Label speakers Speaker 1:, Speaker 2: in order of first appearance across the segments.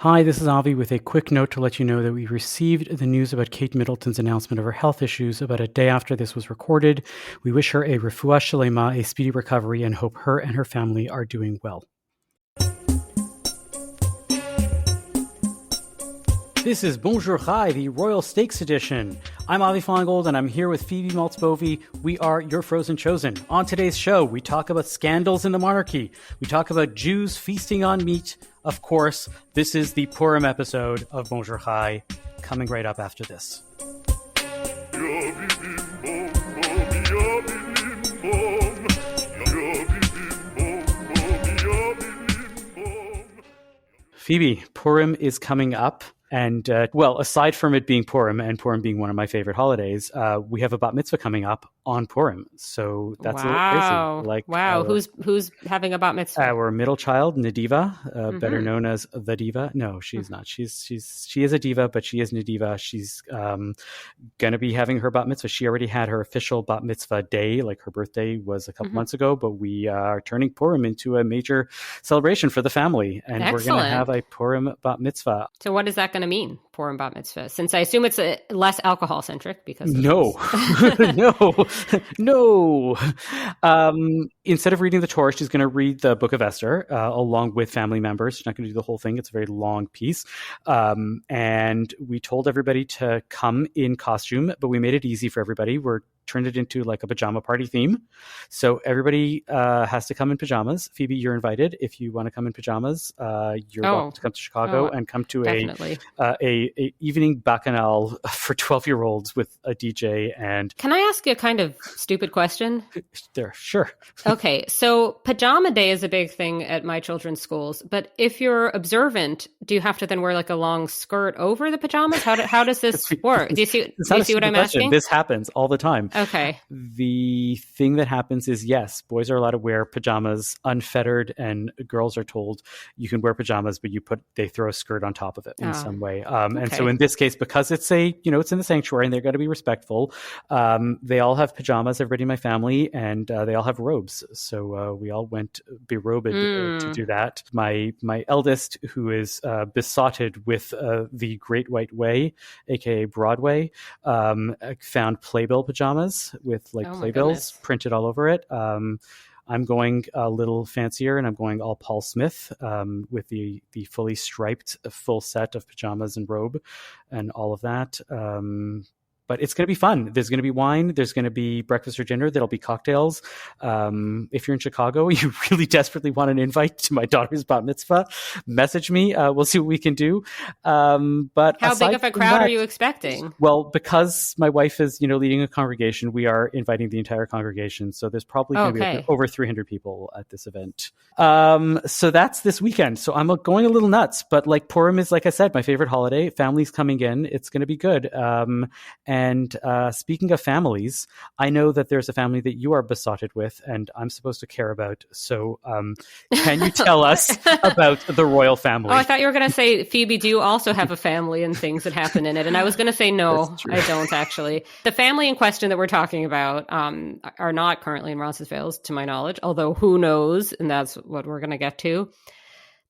Speaker 1: Hi, this is Avi with a quick note to let you know that we received the news about Kate Middleton's announcement of her health issues about a day after this was recorded. We wish her a refuah shalema, a speedy recovery, and hope her and her family are doing well. This is Bonjour Chai, the Royal Steaks edition. I'm Avi Finegold, and I'm here with Phoebe Maltz-Bovey. We are your frozen chosen. On today's show, we talk about scandals in the monarchy. We talk about Jews feasting on meat. Of course, this is the Purim episode of Bonjour Chai, coming right up after this. Phoebe, Purim is coming up. And, aside from it being Purim and Purim being one of my favorite holidays, we have a bat mitzvah coming up on Purim. So that's a little crazy.
Speaker 2: Wow. Who's having a bat mitzvah?
Speaker 1: Our middle child, Nadiva, better known as the diva. No, she's not. She is a diva, but she is Nadiva. She's going to be having her bat mitzvah. She already had her official bat mitzvah day, like her birthday was a couple months ago, but we are turning Purim into a major celebration for the family. And We're going to have a Purim bat mitzvah.
Speaker 2: So what is that going to mean, Purim bat mitzvah? Since I assume it's less alcohol centric because
Speaker 1: no. Instead of reading the Torah, she's going to read the book of Esther along with family members. She's not going to do the whole thing. It's a very long piece. And we told everybody to come in costume, but we made it easy for everybody. We're turned it into like a pajama party theme. So everybody has to come in pajamas. Phoebe, you're invited. If you want to come in pajamas, you're welcome to come to Chicago and come to a evening bacchanal for 12-year-olds with a DJ. And
Speaker 2: can I ask you a kind of stupid question?
Speaker 1: Sure.
Speaker 2: Okay, so pajama day is a big thing at my children's schools, but if you're observant, do you have to then wear like a long skirt over the pajamas? How does this work? Do you see what I'm asking?
Speaker 1: This happens all the time.
Speaker 2: Okay.
Speaker 1: The thing that happens is, yes, boys are allowed to wear pajamas unfettered, and girls are told you can wear pajamas, but they throw a skirt on top of it in some way. And so in this case, because it's it's in the sanctuary and they're going to be respectful, they all have pajamas, everybody in my family, and they all have robes. So we all went berobed to do that. My eldest, who is besotted with the Great White Way, aka Broadway, found Playbill pajamas with playbills printed all over it. I'm going a little fancier, and I'm going all Paul Smith with the fully striped full set of pajamas and robe and all of that. But it's going to be fun. There's going to be wine. There's going to be breakfast or dinner. There'll be cocktails. If you're in Chicago, you really desperately want an invite to my daughter's bat mitzvah, message me. We'll see what we can do. But
Speaker 2: how big of a crowd are you expecting?
Speaker 1: Well, because my wife is, leading a congregation, we are inviting the entire congregation. So there's probably going to be over 300 people at this event. So that's this weekend. So I'm going a little nuts. But Purim is, like I said, my favorite holiday. Family's coming in. It's going to be good. And speaking of families, I know that there's a family that you are besotted with and I'm supposed to care about. So can you tell us about the royal family?
Speaker 2: Oh, I thought you were going to say, Phoebe, do you also have a family and things that happen in it? And I was going to say, no, I don't actually. The family in question that we're talking about are not currently in Roncesvalles, to my knowledge, although who knows? And that's what we're going to get to.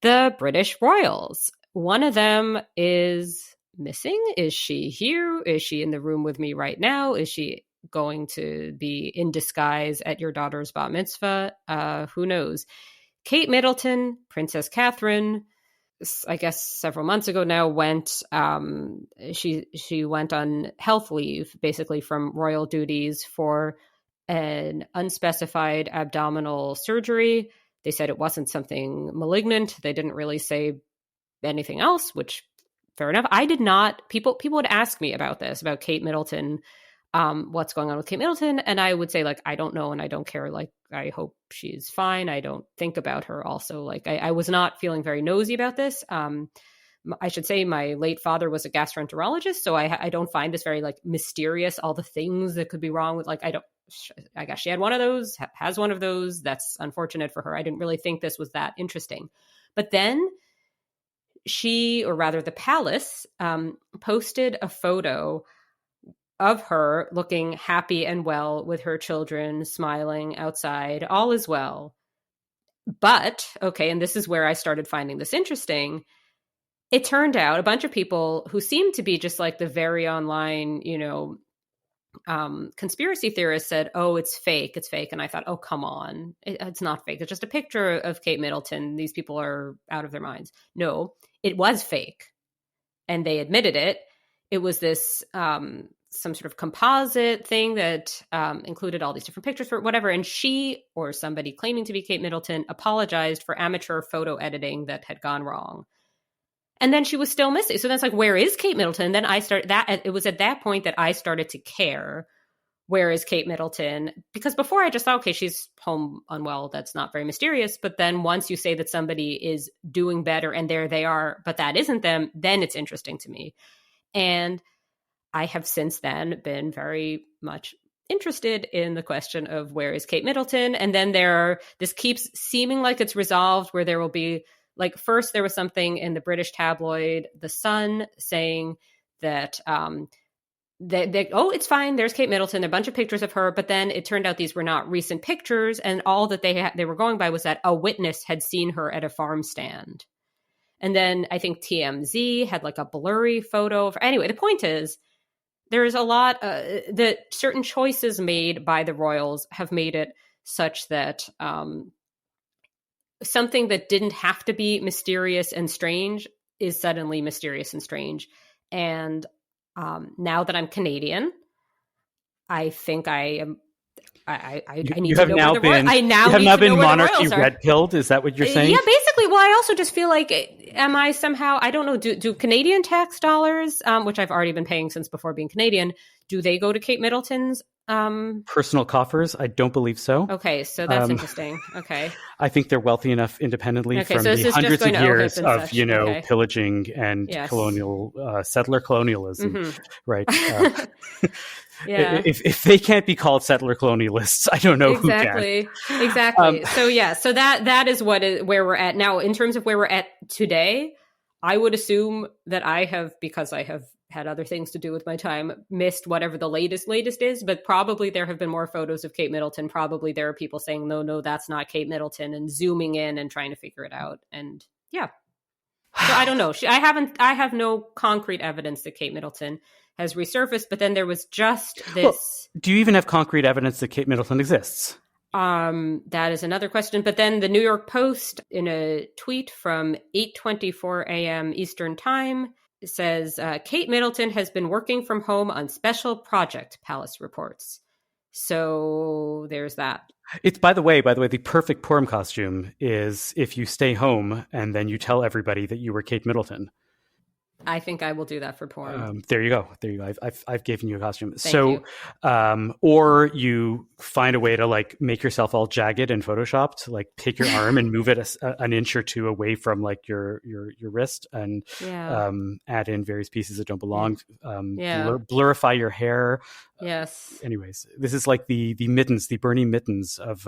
Speaker 2: The British royals. One of them is missing. Is she here? Is she in the room with me right now? Is she going to be in disguise at your daughter's bat mitzvah? Who knows? Kate Middleton, Princess Catherine, I guess several months ago now, she went on health leave, basically from royal duties for an unspecified abdominal surgery. They said it wasn't something malignant. They didn't really say anything else, which fair enough. I did not. People would ask me about this, about Kate Middleton, what's going on with Kate Middleton, and I would say I don't know and I don't care. I hope she's fine. I don't think about her. Also, I was not feeling very nosy about this. I should say my late father was a gastroenterologist, so I don't find this very mysterious. All the things that could be wrong with I guess she had one of those, has one of those. That's unfortunate for her. I didn't really think this was that interesting, but then she, or rather the palace, posted a photo of her looking happy and well with her children, smiling outside. All is well. But, okay, and this is where I started finding this interesting. it turned out a bunch of people who seemed to be just like the very online, conspiracy theorists said, oh, it's fake. It's fake. And I thought, oh, come on. It's not fake. It's just a picture of Kate Middleton. These people are out of their minds. No, it was fake. And they admitted it. It was this some sort of composite thing that included all these different pictures for whatever. And she, or somebody claiming to be Kate Middleton, apologized for amateur photo editing that had gone wrong. And then she was still missing. So that's like, where is Kate Middleton? Then it was at that point that I started to care. Where is Kate Middleton? Because before I just thought, okay, she's home unwell. That's not very mysterious. But then once you say that somebody is doing better and there they are, but that isn't them, then it's interesting to me. And I have since then been very much interested in the question of where is Kate Middleton? And then this keeps seeming like it's resolved, where there will be, like, first there was something in the British tabloid The Sun saying that oh, it's fine, there's Kate Middleton, a bunch of pictures of her, but then it turned out these were not recent pictures, and all that they were going by was that a witness had seen her at a farm stand. And then I think TMZ had like a blurry photo of her. Anyway, the point is, there's a lot that certain choices made by the royals have made it such that something that didn't have to be mysterious and strange is suddenly mysterious and strange. And now that I'm Canadian, I think I am. I need to know where the royals. I now have now been monarchy
Speaker 1: red pilled. Is that what you're saying?
Speaker 2: Yeah, basically. Well, I also just feel like, am I somehow? I don't know. Do Canadian tax dollars, which I've already been paying since before being Canadian, do they go to Kate Middleton's
Speaker 1: personal coffers? I don't believe so.
Speaker 2: Okay, so that's interesting. Okay,
Speaker 1: I think they're wealthy enough independently from the hundreds of years of pillaging and colonial settler colonialism, right?
Speaker 2: Yeah.
Speaker 1: If they can't be called settler colonialists, I don't know who can.
Speaker 2: Exactly. So that is where we're at now. In terms of where we're at today, I would assume that I have, because I have had other things to do with my time, missed whatever the latest is, but probably there have been more photos of Kate Middleton. Probably there are people saying, no, that's not Kate Middleton, and zooming in and trying to figure it out. And yeah. So I don't know. I have no concrete evidence that Kate Middleton has resurfaced, but then there was just this. Well,
Speaker 1: do you even have concrete evidence that Kate Middleton exists?
Speaker 2: That is another question. But then the New York Post, in a tweet from 8:24 a.m. Eastern Time, says Kate Middleton has been working from home on special project, Palace reports. So there's that.
Speaker 1: It's by the way, the perfect Purim costume is if you stay home and then you tell everybody that you were Kate Middleton.
Speaker 2: I think I will do that for Purim.
Speaker 1: There you go. I've given you a costume.
Speaker 2: Thank you.
Speaker 1: Or you find a way to like make yourself all jagged and photoshopped, like take your arm and move it an inch or two away from like your wrist, and add in various pieces that don't belong. Blurify your hair.
Speaker 2: Yes.
Speaker 1: Anyways, this is like the mittens, the Bernie mittens of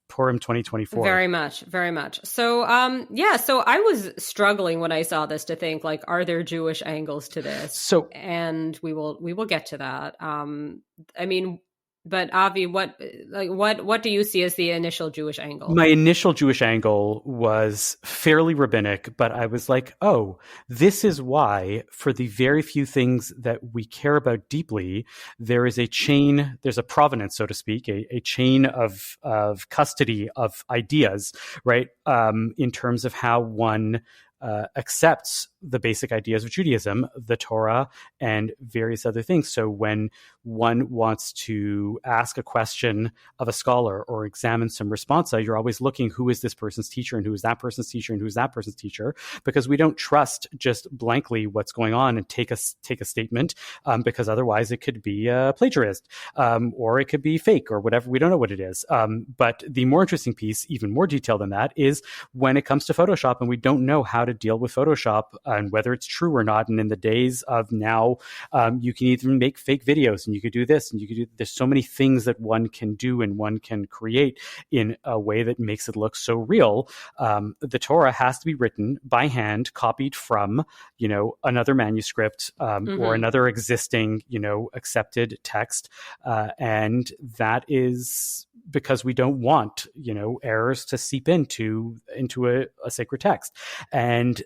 Speaker 1: Purim 2024.
Speaker 2: Very much. So so I was struggling when I saw this to think, like, are there Jewish angles to this? And we will get to that. I mean, but Avi, what do you see as the initial Jewish angle?
Speaker 1: My initial Jewish angle was fairly rabbinic, but I was like, oh, this is why, for the very few things that we care about deeply, there is a chain, there's a provenance, so to speak, a chain of custody of ideas, right? In terms of how one accepts the basic ideas of Judaism, the Torah, and various other things. So when one wants to ask a question of a scholar or examine some responsa, you're always looking, who is this person's teacher and who is that person's teacher and who is that person's teacher, because we don't trust just blankly what's going on and take a statement, because otherwise it could be a plagiarist, or it could be fake or whatever. We don't know what it is. But the more interesting piece, even more detailed than that, is when it comes to Photoshop and we don't know how to deal with Photoshop and whether it's true or not. And in the days of now, you can even make fake videos, and you could do this, and you could do. There's so many things that one can do and one can create in a way that makes it look so real. The Torah has to be written by hand, copied from, another manuscript or another existing, accepted text, and that is because we don't want, errors to seep into a sacred text. And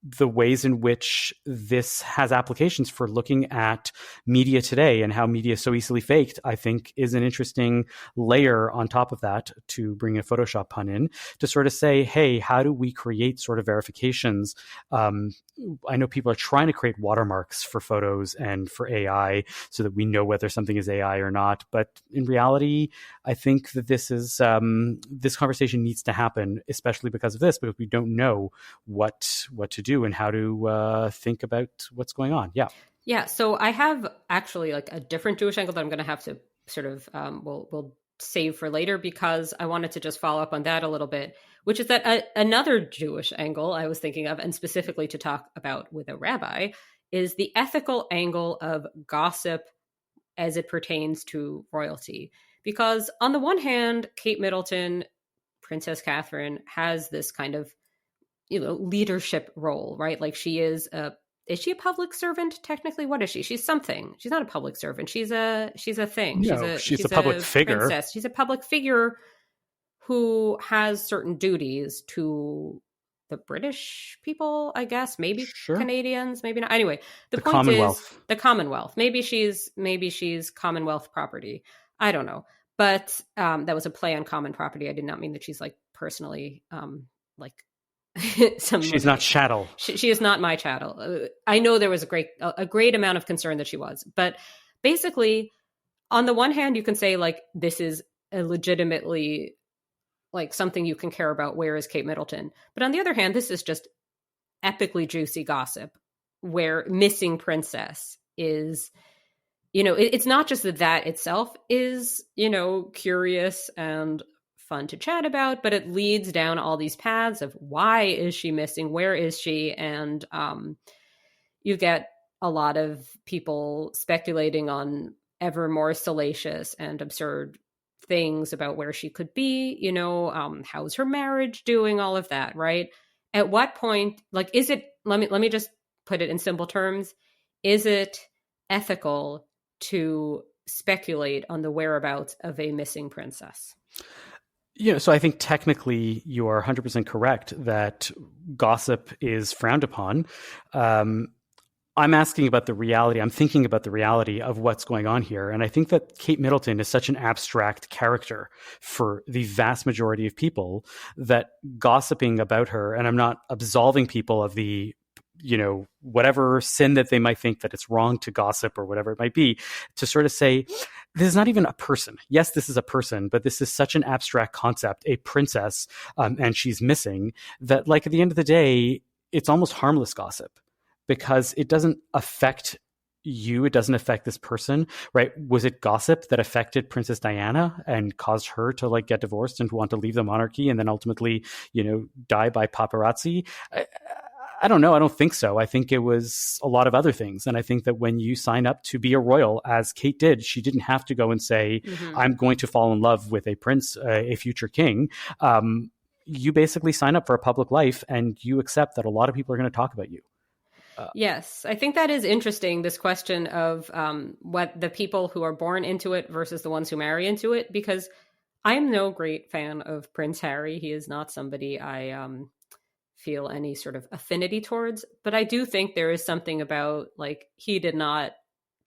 Speaker 1: the ways in which this has applications for looking at media today and how media is so easily faked, I think is an interesting layer on top of that, to bring a Photoshop pun in, to sort of say, hey, how do we create sort of verifications? I know people are trying to create watermarks for photos and for AI so that we know whether something is AI or not. But in reality, I think that this conversation needs to happen, especially because of this, because we don't know what to do and how to think about what's going on.
Speaker 2: Yeah. So I have actually like a different Jewish angle that I'm going to have to sort of we'll save for later, because I wanted to just follow up on that a little bit, which is that another Jewish angle I was thinking of, and specifically to talk about with a rabbi, is the ethical angle of gossip as it pertains to royalty. Because on the one hand, Kate Middleton, Princess Catherine, has this kind of, leadership role, right? Like she is she a public servant? Technically, what is she? She's something. She's not a public servant. She's a thing.
Speaker 1: No, she's a public figure.
Speaker 2: Princess. She's a public figure who has certain duties to the British people, I guess, maybe sure. Canadians, maybe not. Anyway, the point is the Commonwealth. Maybe she's Commonwealth property. I don't know. But that was a play on common property. I did not mean that she's like personally like
Speaker 1: she's not chattel.
Speaker 2: She is not my chattel. I know there was a great amount of concern that she was, but basically, on the one hand, you can say like this is a legitimately like something you can care about. Where is Kate Middleton? But on the other hand, this is just epically juicy gossip where missing princess is. It's not just that itself is curious and fun to chat about, but it leads down all these paths of why is she missing? Where is she? And you get a lot of people speculating on ever more salacious and absurd things about where she could be, how's her marriage doing, all of that, right? At what point, like, is it, let me just put it in simple terms, is it ethical to speculate on the whereabouts of a missing princess?
Speaker 1: So I think technically you are 100% correct that gossip is frowned upon. I'm asking about the reality. I'm thinking about the reality of what's going on here. And I think that Kate Middleton is such an abstract character for the vast majority of people that gossiping about her, and I'm not absolving people of the whatever sin that they might think that it's wrong to gossip or whatever it might be, to sort of say, this is not even a person. Yes, this is a person, but this is such an abstract concept, a princess, and she's missing, that like at the end of the day, it's almost harmless gossip because it doesn't affect you. It doesn't affect this person, right? Was it gossip that affected Princess Diana and caused her to like get divorced and want to leave the monarchy and then ultimately, die by paparazzi? I don't know. I don't think so. I think it was a lot of other things. And I think that when you sign up to be a royal, as Kate did, she didn't have to go and say, I'm going to fall in love with a prince, a future king. You basically sign up for a public life and you accept that a lot of people are going to talk about you.
Speaker 2: Yes, I think that is interesting, this question of what the people who are born into it versus the ones who marry into it, because I am no great fan of Prince Harry. He is not somebody I feel any sort of affinity towards, but I do think there is something about like he did not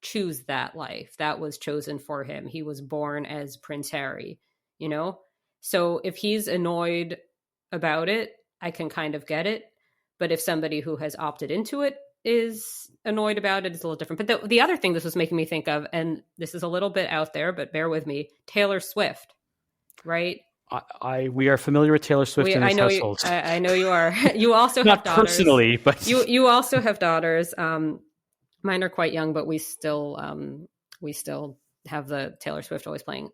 Speaker 2: choose that life. That was chosen for him. He was born as Prince Harry, So if he's annoyed about it, I can kind of get it. But if somebody who has opted into it is annoyed about it, it's a little different. But the other thing this was making me think of, and this is a little bit out there, but bear with me, Taylor Swift, right?
Speaker 1: We are familiar with Taylor Swift in this household.
Speaker 2: I know you are. You also have
Speaker 1: not
Speaker 2: daughters.
Speaker 1: Personally, but
Speaker 2: you also have daughters. Mine are quite young, but we still have the Taylor Swift always playing.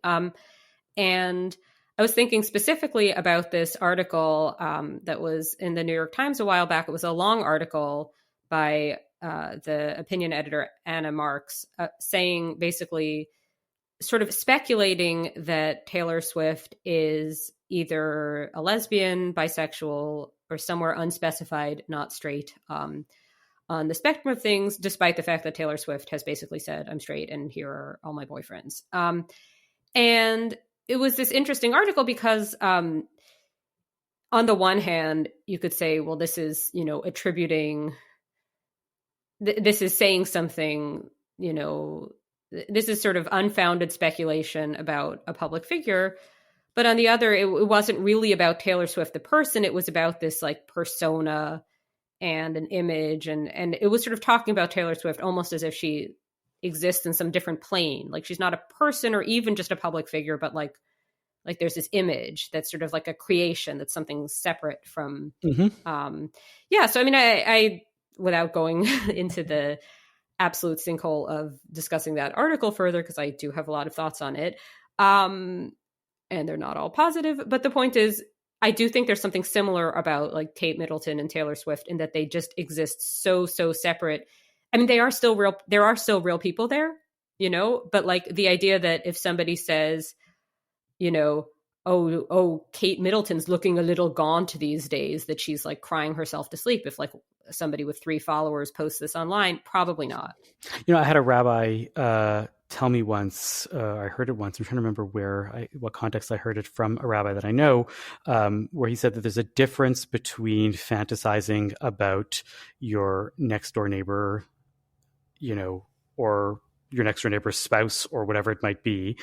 Speaker 2: And I was thinking specifically about this article that was in the New York Times a while back. It was a long article by the opinion editor Anna Marks, saying basically, sort of speculating that Taylor Swift is either a lesbian, bisexual, or somewhere unspecified, not straight, on the spectrum of things, despite the fact that Taylor Swift has basically said, I'm straight and here are all my boyfriends. And it was this interesting article because on the one hand, you could say, well, this is, this is saying something, this is sort of unfounded speculation about a public figure. But on the other, it wasn't really about Taylor Swift, the person. It was about this like persona and an image. And it was sort of talking about Taylor Swift almost as if she exists in some different plane. Like she's not a person or even just a public figure, but like there's this image that's sort of like a creation, that's something separate from, yeah. So, I mean, I without going into the absolute sinkhole of discussing that article further, because I do have a lot of thoughts on it. And they're not all positive, but the point is, I do think there's something similar about like Kate Middleton and Taylor Swift in that they just exist so separate. I mean, they are still real. There are still real people there, but like the idea that if somebody says, oh, Kate Middleton's looking a little gaunt these days, that she's like crying herself to sleep. If like somebody with 3 followers posts this online, probably not.
Speaker 1: I had a rabbi tell me once, I heard it once, I'm trying to remember what context I heard it from, a rabbi that I know, where he said that there's a difference between fantasizing about your next door neighbor, or your next door neighbor's spouse or whatever it might be,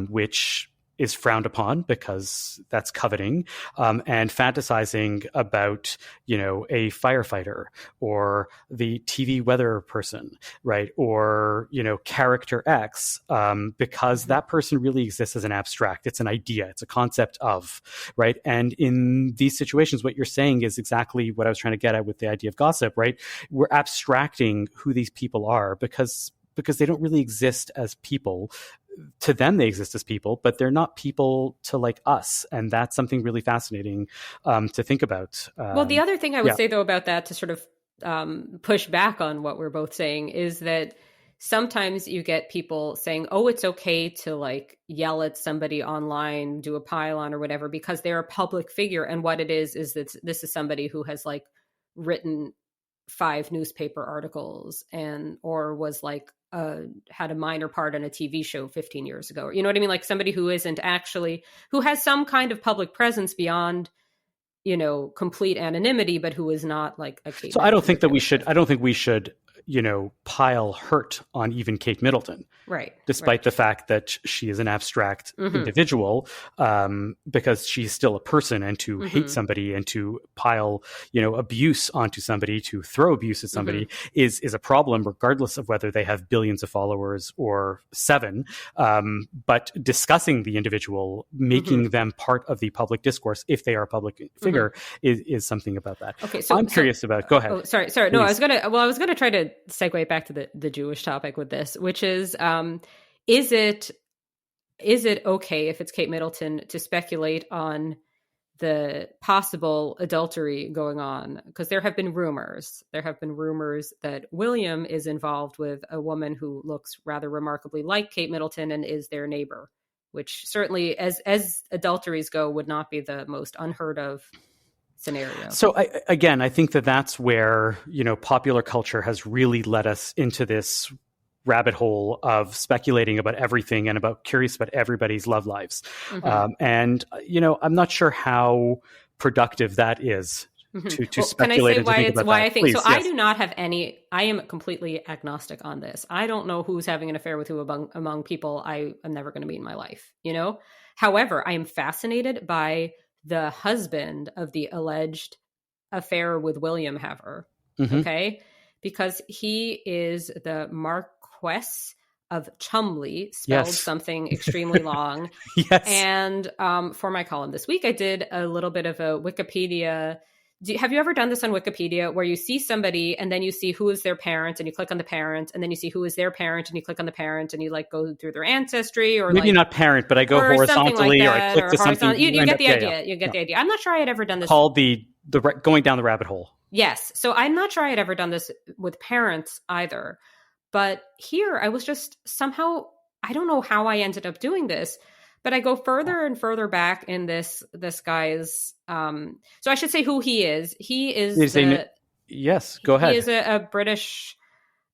Speaker 1: which is frowned upon because that's coveting, and fantasizing about, a firefighter or the TV weather person, right? Or, character X, because that person really exists as an abstract. It's an idea. It's a concept of, right? And in these situations, what you're saying is exactly what I was trying to get at with the idea of gossip, right? We're abstracting who these people are because they don't really exist as people. To them, they exist as people, but they're not people to like us. And that's something really fascinating to think about.
Speaker 2: Well, the other thing I would say, though, about that, to sort of push back on what we're both saying, is that sometimes you get people saying, oh, it's okay to like yell at somebody online, do a pile-on or whatever, because they're a public figure. And what it is that this is somebody who has like written 5 newspaper articles or was like had a minor part on a TV show 15 years ago. You know what I mean? Like somebody who has some kind of public presence beyond, complete anonymity, but who is not like a Kate.
Speaker 1: So I don't think we should, pile hurt on even Kate Middleton.
Speaker 2: Right.
Speaker 1: Despite the fact that she is an abstract individual, because she's still a person, and to hate somebody and to pile, abuse onto somebody, to throw abuse at somebody is a problem, regardless of whether they have billions of followers or 7. But discussing the individual, making them part of the public discourse, if they are a public figure, is something about that. Okay, so I'm curious about. Go ahead.
Speaker 2: Oh, sorry. No, I was gonna try to segue back to the Jewish topic with this, which is it okay if it's Kate Middleton to speculate on the possible adultery going on? Because there have been rumors that William is involved with a woman who looks rather remarkably like Kate Middleton and is their neighbor, which certainly, as adulteries go, would not be the most unheard of scenario.
Speaker 1: So I think that's where, popular culture has really led us into this rabbit hole of speculating about everything and curious about everybody's love lives. And, I'm not sure how productive that is to speculate and to think about that. Please,
Speaker 2: yes. I do not have any, I am completely agnostic on this. I don't know who's having an affair with who among people I am never going to meet in my life, However, I am fascinated by the husband of the alleged affair with William Haver, okay? Because he is the Marquess of Chumley, spelled something extremely long. And for my column this week, I did a little bit of a Wikipedia. Have you ever done this on Wikipedia where you see somebody and then you see who is their parent and you click on the parent, and then you see who is their parent and you click on the parent and you like go through their ancestry, or
Speaker 1: maybe not parent, but I go horizontally or I click to something.
Speaker 2: You get the idea. You get the idea. I'm not sure I had ever done this.
Speaker 1: Called the going down the rabbit hole.
Speaker 2: Yes. So I'm not sure I had ever done this with parents either. But here I was just somehow, I don't know how I ended up doing this, but I go further and further back in this guy's. So I should say who he is. He is.
Speaker 1: Yes, go ahead.
Speaker 2: He is a British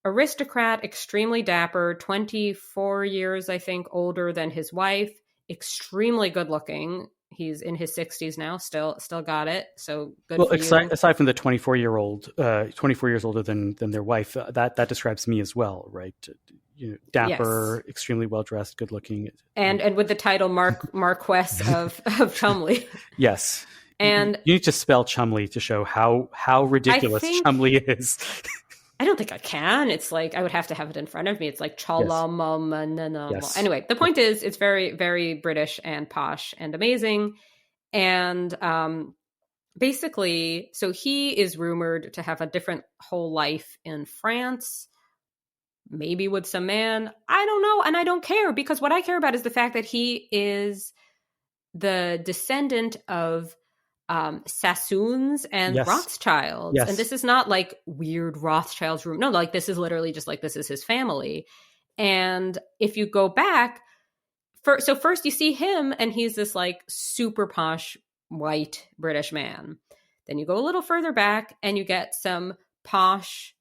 Speaker 2: aristocrat, extremely dapper, 24 years, I think, older than his wife, extremely good looking. He's in his 60s now, still got it. So good
Speaker 1: well,
Speaker 2: for you.
Speaker 1: Aside from the 24 years older than their wife, that describes me as well, right? Dapper, yes. Extremely well dressed, good looking,
Speaker 2: and with the title Marquess of Cholmondeley.
Speaker 1: Yes,
Speaker 2: and
Speaker 1: you need to spell Cholmondeley to show how ridiculous Cholmondeley is.
Speaker 2: I don't think I can. It's like I would have to have it in front of me. It's like Cholmondeley. Yes. Anyway, the point is, it's very, very British and posh and amazing. And basically, so he is rumored to have a different whole life in France, maybe with some man. I don't know. And I don't care, because what I care about is the fact that he is the descendant of Sassoons and Rothschilds. Yes. And this is not like weird Rothschilds room. No, like this is literally just like, this is his family. And if you go back, so first you see him and he's this like super posh white British man. Then you go a little further back and you get some posh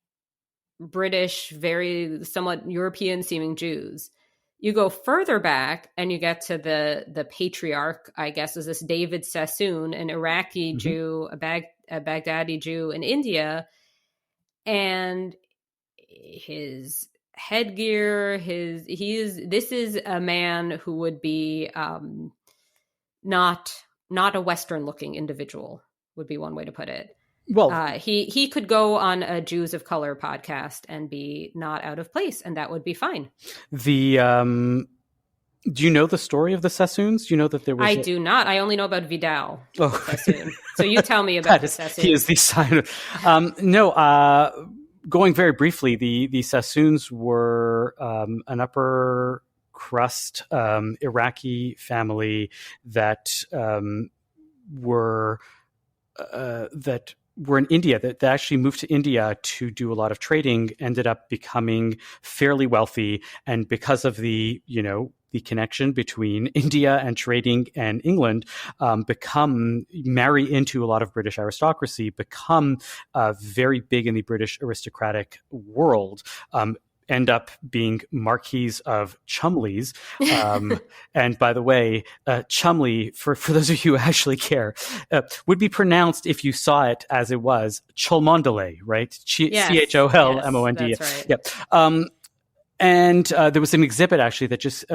Speaker 2: British, very somewhat European seeming Jews. You go further back and you get to the patriarch, I guess, is this David Sassoon, an Iraqi Jew, a Baghdadi Jew in India. And his headgear, this is a man who would be not a Western looking individual, would be one way to put it. Well, he could go on a Jews of Color podcast and be not out of place, and that would be fine.
Speaker 1: Do you know the story of the Sassoons? Do you know that there was?
Speaker 2: I do not. I only know about Vidal. Oh, Sassoon. So you tell me about the Sassoons.
Speaker 1: He is the sign. Going very briefly, the Sassoons were an upper crust Iraqi family that were in India, that actually moved to India to do a lot of trading, ended up becoming fairly wealthy. And because of the connection between India and trading and England, marry into a lot of British aristocracy, become very big in the British aristocratic world, end up being Marquis of Cholmondeley. And by the way, Cholmondeley, for those of you who actually care, would be pronounced, if you saw it as it was, Cholmondeley, right? Cholmonde.
Speaker 2: Yes, that's right.
Speaker 1: Yep. And there was an exhibit actually that just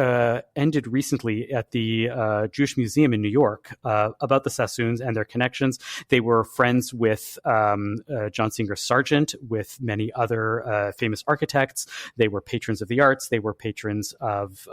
Speaker 1: ended recently at the Jewish Museum in New York about the Sassoons and their connections. They were friends with John Singer Sargent, with many other famous architects. They were patrons of the arts. They were patrons of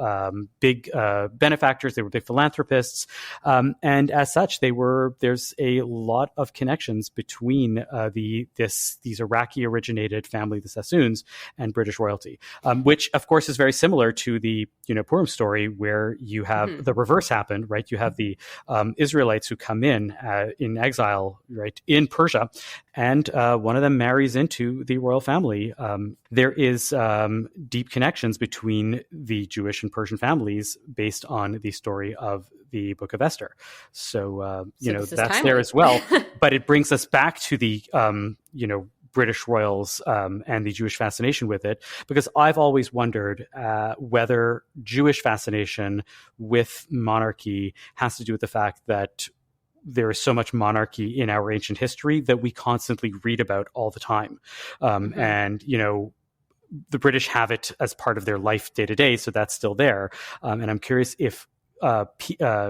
Speaker 1: big benefactors. They were big philanthropists. And as such, there's a lot of connections between these Iraqi-originated family, the Sassoons, and British royalty, which of course is very similar to the Purim story, where you have the reverse happened, right? You have the Israelites who come in exile, right, in Persia, and one of them marries into the royal family. There is deep connections between the Jewish and Persian families based on the story of the Book of Esther. So that's timely there as well. But it brings us back to the British royals and the Jewish fascination with it, because I've always wondered whether Jewish fascination with monarchy has to do with the fact that there is so much monarchy in our ancient history that we constantly read about all the time. And, the British have it as part of their life day to day, so that's still there. And I'm curious if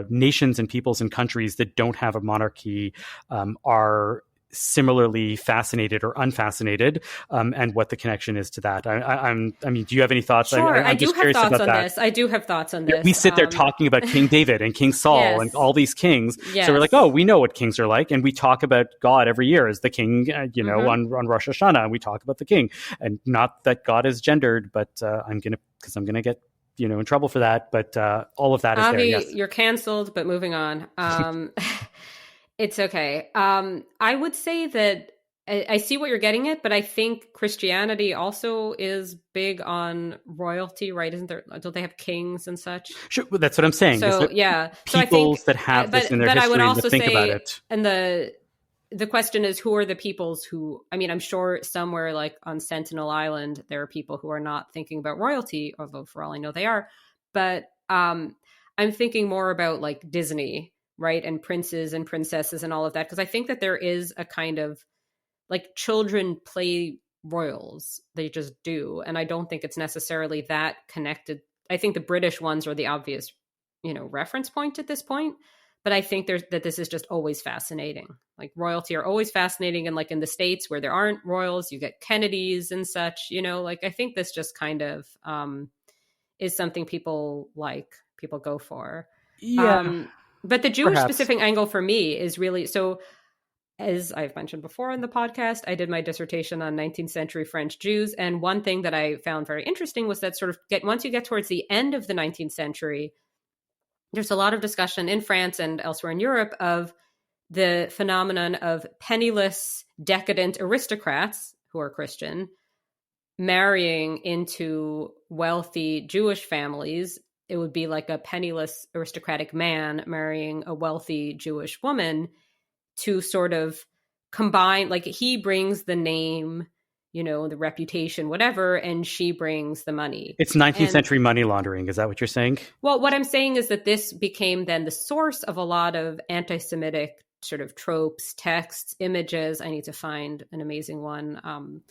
Speaker 1: nations and peoples and countries that don't have a monarchy are similarly fascinated or unfascinated, and what the connection is to that. I mean, do you have any thoughts?
Speaker 2: Sure, I do have thoughts on this. I do have thoughts on this.
Speaker 1: We sit there talking about King David and King Saul and all these kings. Yes. So we're like, oh, we know what kings are like, and we talk about God every year as the king, on Rosh Hashanah, and we talk about the king, and not that God is gendered, but I'm gonna get in trouble for that. But all of that is
Speaker 2: Avi,
Speaker 1: there. Yes.
Speaker 2: You're canceled. But moving on. It's okay. I would say that I see what you're getting at, but I think Christianity also is big on royalty, right? Isn't there? Don't they have kings and such?
Speaker 1: Sure, well, that's what I'm saying.
Speaker 2: So yeah,
Speaker 1: peoples that have this in their history, I would also think about it.
Speaker 2: And the question is, who are the peoples who? I mean, I'm sure somewhere like on Sentinel Island, there are people who are not thinking about royalty, although for all I know they are. But I'm thinking more about like Disney. right? And princes and princesses and all of that. Because I think that there is a kind of like children play royals. They just do. And I don't think it's necessarily that connected. I think the British ones are the obvious, reference point at this point. But I think that this is just always fascinating. Like royalty are always fascinating. And like in the States where there aren't royals, you get Kennedys and such, like I think this just kind of is something people go for.
Speaker 1: Yeah.
Speaker 2: But the Jewish
Speaker 1: Perhaps.
Speaker 2: specific angle for me is really, so as I've mentioned before in the podcast, I did my dissertation on 19th century French Jews. And one thing that I found very interesting was that once you get towards the end of the 19th century, there's a lot of discussion in France and elsewhere in Europe of the phenomenon of penniless, decadent aristocrats who are Christian marrying into wealthy Jewish families. It would be like a penniless aristocratic man marrying a wealthy Jewish woman to sort of combine, like he brings the name, the reputation, whatever, and she brings the money.
Speaker 1: It's 19th century money laundering. Is that what you're saying?
Speaker 2: Well, what I'm saying is that this became then the source of a lot of anti-Semitic sort of tropes, texts, images. I need to find an amazing one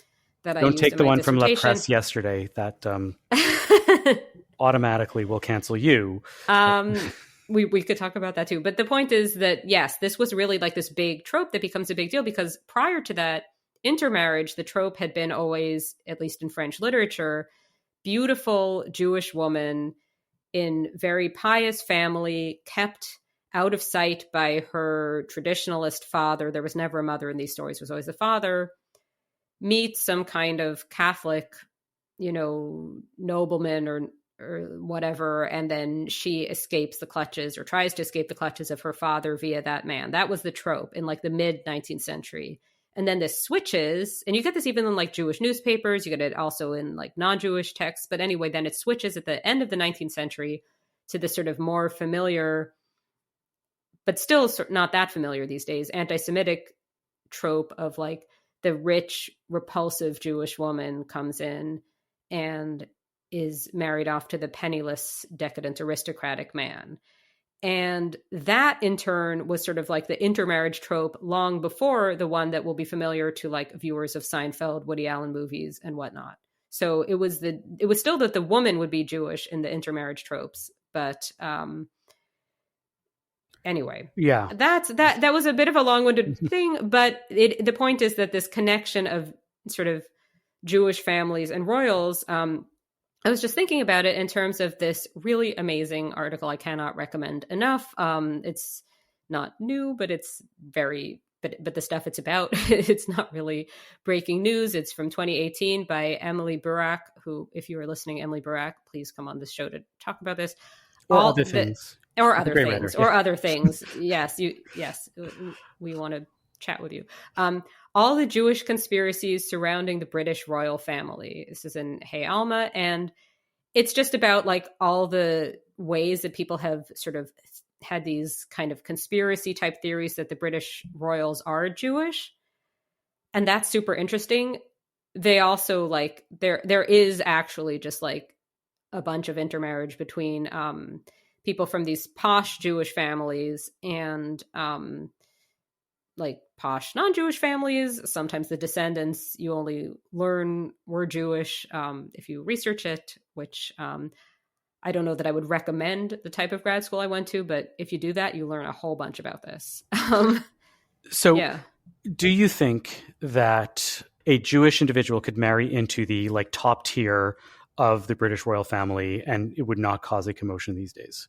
Speaker 2: that I
Speaker 1: don't take the one from La
Speaker 2: dissertation.
Speaker 1: Presse yesterday that automatically will cancel you.
Speaker 2: We could talk about that too. But the point is that, yes, this was really like this big trope that becomes a big deal because prior to that, intermarriage, the trope had been always, at least in French literature, beautiful Jewish woman in very pious family, kept out of sight by her traditionalist father. There was never a mother in these stories. It was always the father. Meets some kind of Catholic, nobleman or whatever, and then she escapes the clutches or tries to escape the clutches of her father via that man. That was the trope in like the mid 19th century. And then this switches, and you get this even in like Jewish newspapers, you get it also in like non-Jewish texts. But anyway, then it switches at the end of the 19th century to this sort of more familiar, but still not that familiar these days, anti-Semitic trope of like the rich, repulsive Jewish woman comes in and is married off to the penniless, decadent, aristocratic man. And that in turn was sort of like the intermarriage trope long before the one that will be familiar to like viewers of Seinfeld, Woody Allen movies and whatnot. So it was still that the woman would be Jewish in the intermarriage tropes. But anyway,
Speaker 1: yeah,
Speaker 2: that was a bit of a long-winded thing. But the point is that this connection of sort of Jewish families and royals, I was just thinking about it in terms of this really amazing article I cannot recommend enough. It's not new, but it's but the stuff it's about, it's not really breaking news. It's from 2018 by Emily Burak, who, if you are listening, Emily Burak, please come on this show to talk about this.
Speaker 1: Or other things.
Speaker 2: Yes, we want to chat with you. All the Jewish conspiracies surrounding the British royal family. This is in Hey Alma, and it's just about like all the ways that people have sort of had these kind of conspiracy type theories that the British royals are Jewish. And that's super interesting. They also like, there is actually just like a bunch of intermarriage between people from these posh Jewish families and like posh non-Jewish families. Sometimes the descendants you only learn were Jewish if you research it, which I don't know that I would recommend the type of grad school I went to, but if you do that, you learn a whole bunch about this.
Speaker 1: Do you think that a Jewish individual could marry into the like top tier of the British royal family and it would not cause a commotion these days?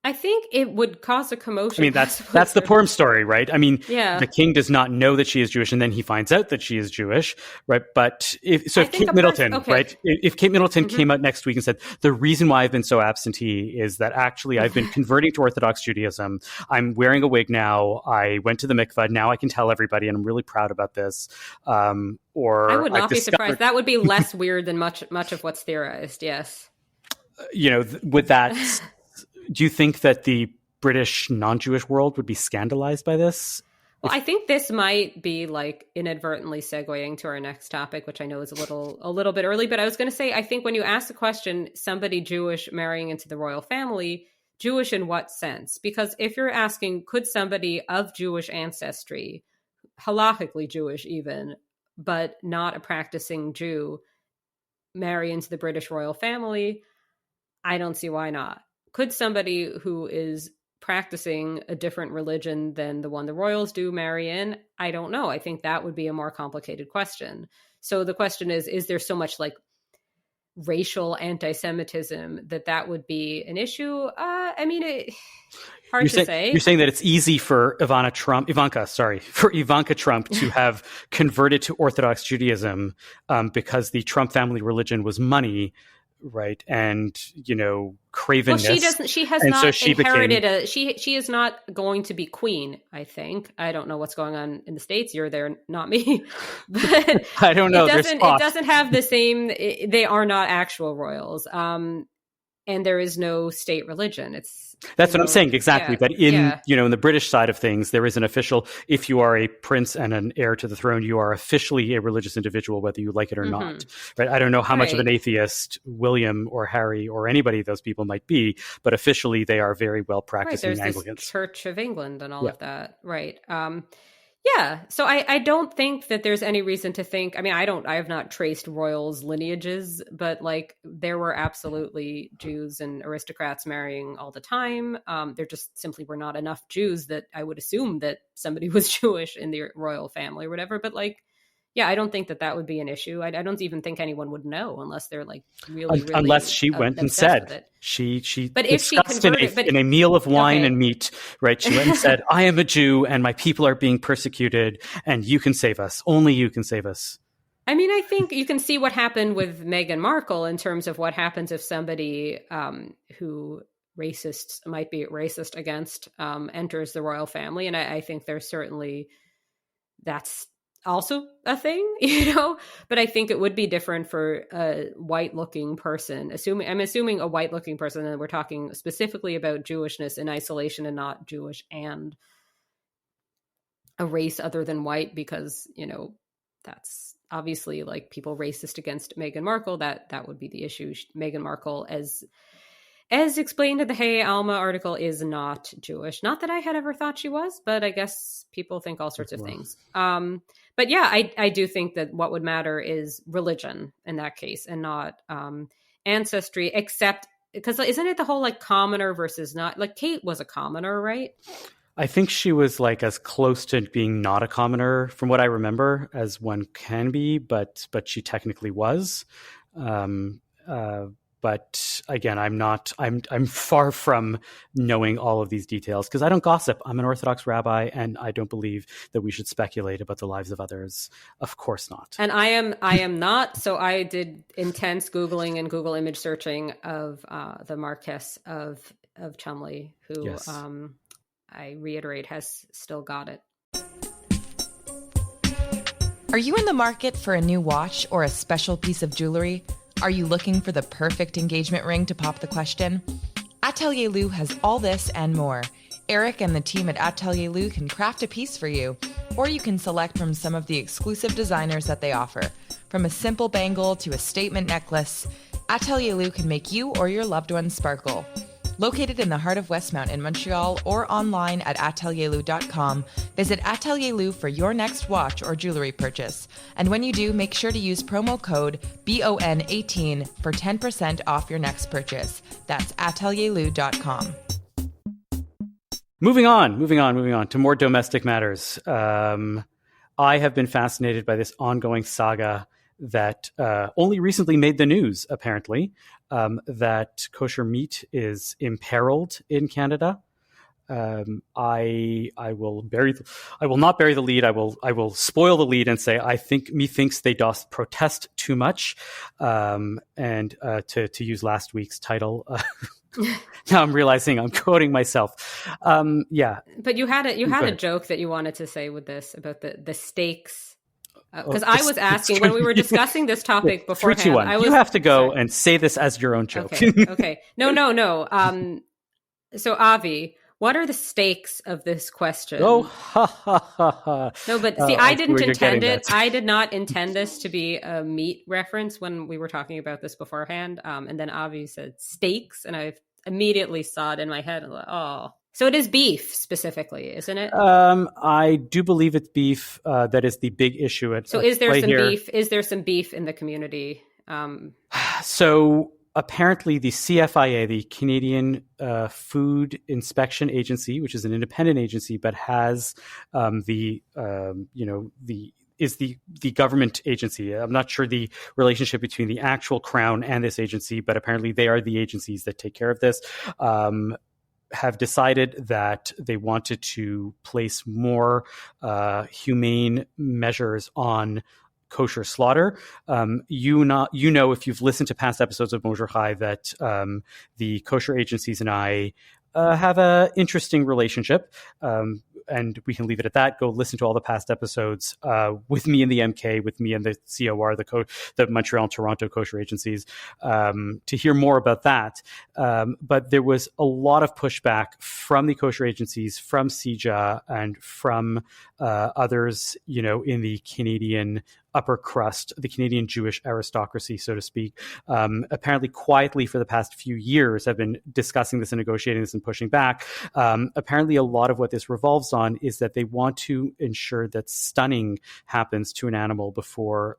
Speaker 2: I think it would cause a commotion.
Speaker 1: I mean, that's the Purim story, right? I mean, the king does not know that she is Jewish, and then he finds out that she is Jewish, right? But if Kate Middleton, right? If Kate Middleton came out next week and said, the reason why I've been so absentee is that actually I've been converting to Orthodox Judaism. I'm wearing a wig now. I went to the mikvah. Now I can tell everybody, and I'm really proud about this. Or
Speaker 2: I would not be surprised. That would be less weird than much of what's theorized. Yes.
Speaker 1: With that. Do you think that the British non-Jewish world would be scandalized by this?
Speaker 2: Well, I think this might be like inadvertently segueing to our next topic, which I know is a little bit early, but I was going to say, I think when you ask the question, somebody Jewish marrying into the royal family, Jewish in what sense? Because if you're asking, could somebody of Jewish ancestry, halakhically Jewish even, but not a practicing Jew, marry into the British royal family, I don't see why not. Could somebody who is practicing a different religion than the one the royals do marry in? I don't know. I think that would be a more complicated question. So the question is there so much like racial anti-Semitism that would be an issue? I mean, hard to say.
Speaker 1: You're saying that it's easy for Ivanka Trump to have converted to Orthodox Judaism because the Trump family religion was money, right? And, cravenness.
Speaker 2: Well, she has and not so she inherited she is not going to be queen, I think. I don't know what's going on in the States. You're there, not me. But
Speaker 1: I don't know.
Speaker 2: It doesn't have the same, they are not actual royals. And there is no state religion.
Speaker 1: That's what I'm saying, exactly. Yeah, but in the British side of things, there is an official, if you are a prince and an heir to the throne, you are officially a religious individual, whether you like it or not. Right? I don't know how much of an atheist William or Harry or anybody of those people might be, but officially they are very well practicing Anglicans.
Speaker 2: This Church of England and all of that. Right. Yeah. So I don't think that there's any reason to think, I mean, I have not traced royals' lineages, but like there were absolutely Jews and aristocrats marrying all the time. There just simply were not enough Jews that I would assume that somebody was Jewish in the royal family or whatever. But like, yeah, I don't think that would be an issue. I don't even think anyone would know unless they're like really
Speaker 1: unless she went and said she
Speaker 2: but if she converted,
Speaker 1: in a meal of wine and meat, right? She went and said, "I am a Jew and my people are being persecuted, and you can save us. Only you can save us."
Speaker 2: I mean, I think you can see what happened with Meghan Markle in terms of what happens if somebody who racists might be racist against enters the royal family, and I think there's certainly that's also a thing, but I think it would be different for a white looking person. I'm assuming a white looking person, and we're talking specifically about Jewishness in isolation and not Jewish and a race other than white, because, that's obviously like people racist against Meghan Markle. That would be the issue. Meghan Markle, as explained in the Hey Alma article, is not Jewish. Not that I had ever thought she was, but I guess people think all sorts of things. But yeah, I do think that what would matter is religion in that case and not ancestry, except because isn't it the whole like commoner versus not? Like Kate was a commoner, right?
Speaker 1: I think she was like as close to being not a commoner from what I remember as one can be, but she technically was. But again, I'm far from knowing all of these details because I don't gossip. I'm an Orthodox rabbi, and I don't believe that we should speculate about the lives of others. Of course not.
Speaker 2: And I am not. So I did intense Googling and Google image searching of the Marquess of Cholmondeley, who yes. I reiterate has still got it.
Speaker 3: Are you in the market for a new watch or a special piece of jewelry? Are you looking for the perfect engagement ring to pop the question? Atelier Lou has all this and more. Eric and the team at Atelier Lou can craft a piece for you, or you can select from some of the exclusive designers that they offer. From a simple bangle to a statement necklace, Atelier Lou can make you or your loved ones sparkle. Located in the heart of Westmount in Montreal or online at atelierlou.com, visit Atelier Lou for your next watch or jewelry purchase. And when you do, make sure to use promo code BON18 for 10% off your next purchase. That's atelierlou.com.
Speaker 1: Moving on to more domestic matters. I have been fascinated by this ongoing saga that only recently made the news, apparently, that kosher meat is imperiled in Canada. I will not bury the lead. I will spoil the lead and say methinks they doth protest too much. And to use last week's title. Now I'm realizing I'm quoting myself. Yeah.
Speaker 2: But you had a joke that you wanted to say with this about the steaks. Because I was asking when we were discussing this topic beforehand.
Speaker 1: 3, 2, 1. You have to go and say this as your own joke.
Speaker 2: Okay. No. So Avi, what are the stakes of this question?
Speaker 1: Oh, ha ha ha ha.
Speaker 2: No, but see, I didn't intend it. I did not intend this to be a meat reference when we were talking about this beforehand. And then Avi said steaks, and I immediately saw it in my head. Oh, so it is beef specifically, isn't it?
Speaker 1: I do believe it's beef. That is the big issue at
Speaker 2: So is there
Speaker 1: play
Speaker 2: some
Speaker 1: here.
Speaker 2: beef? Is there some beef in the community?
Speaker 1: So apparently the CFIA, the Canadian Food Inspection Agency, which is an independent agency, but has the government agency. I'm not sure the relationship between the actual Crown and this agency, but apparently they are the agencies that take care of this. Have decided that they wanted to place more humane measures on kosher slaughter. You know, if you've listened to past episodes of Bonjour Chai, that the kosher agencies and I have an interesting relationship. And we can leave it at that. Go listen to all the past episodes with me and the MK, with me and the COR, the Montreal and Toronto kosher agencies, to hear more about that. But there was a lot of pushback from the kosher agencies, from CJA, and from others, in the Canadian upper crust, the Canadian Jewish aristocracy, so to speak, apparently quietly for the past few years have been discussing this and negotiating this and pushing back. Apparently a lot of what this revolves on is that they want to ensure that stunning happens to an animal before,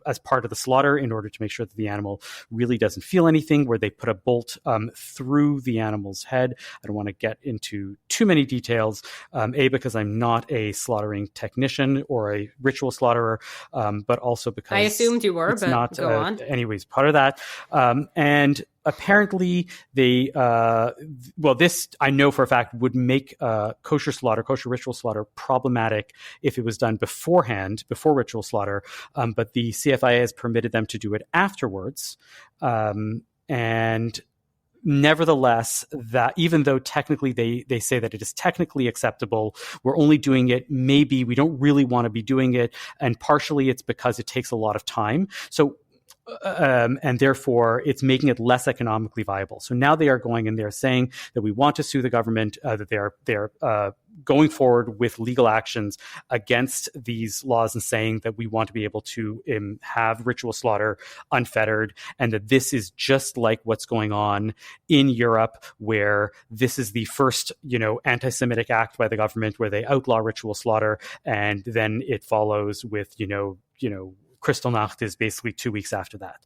Speaker 1: as part of the slaughter, in order to make sure that the animal really doesn't feel anything, where they put a bolt through the animal's head. I don't want to get into too many details, because I'm not a slaughtering technician or a ritual slaughterer, but also because
Speaker 2: I assumed you were, but
Speaker 1: not,
Speaker 2: go on.
Speaker 1: Anyways, part of that. And apparently they, this I know for a fact would make kosher ritual slaughter problematic if it was done beforehand, before ritual slaughter. But the CFIA has permitted them to do it afterwards. And nevertheless, that even though technically they say that it is technically acceptable, we're only doing it maybe, we don't really want to be doing it, and partially it's because it takes a lot of time. So and therefore it's making it less economically viable. So now they are going and they're saying that we want to sue the government, that they're going forward with legal actions against these laws and saying that we want to be able to have ritual slaughter unfettered, and that this is just like what's going on in Europe, where this is the first, anti-Semitic act by the government where they outlaw ritual slaughter, and then it follows with, Kristallnacht is basically 2 weeks after that.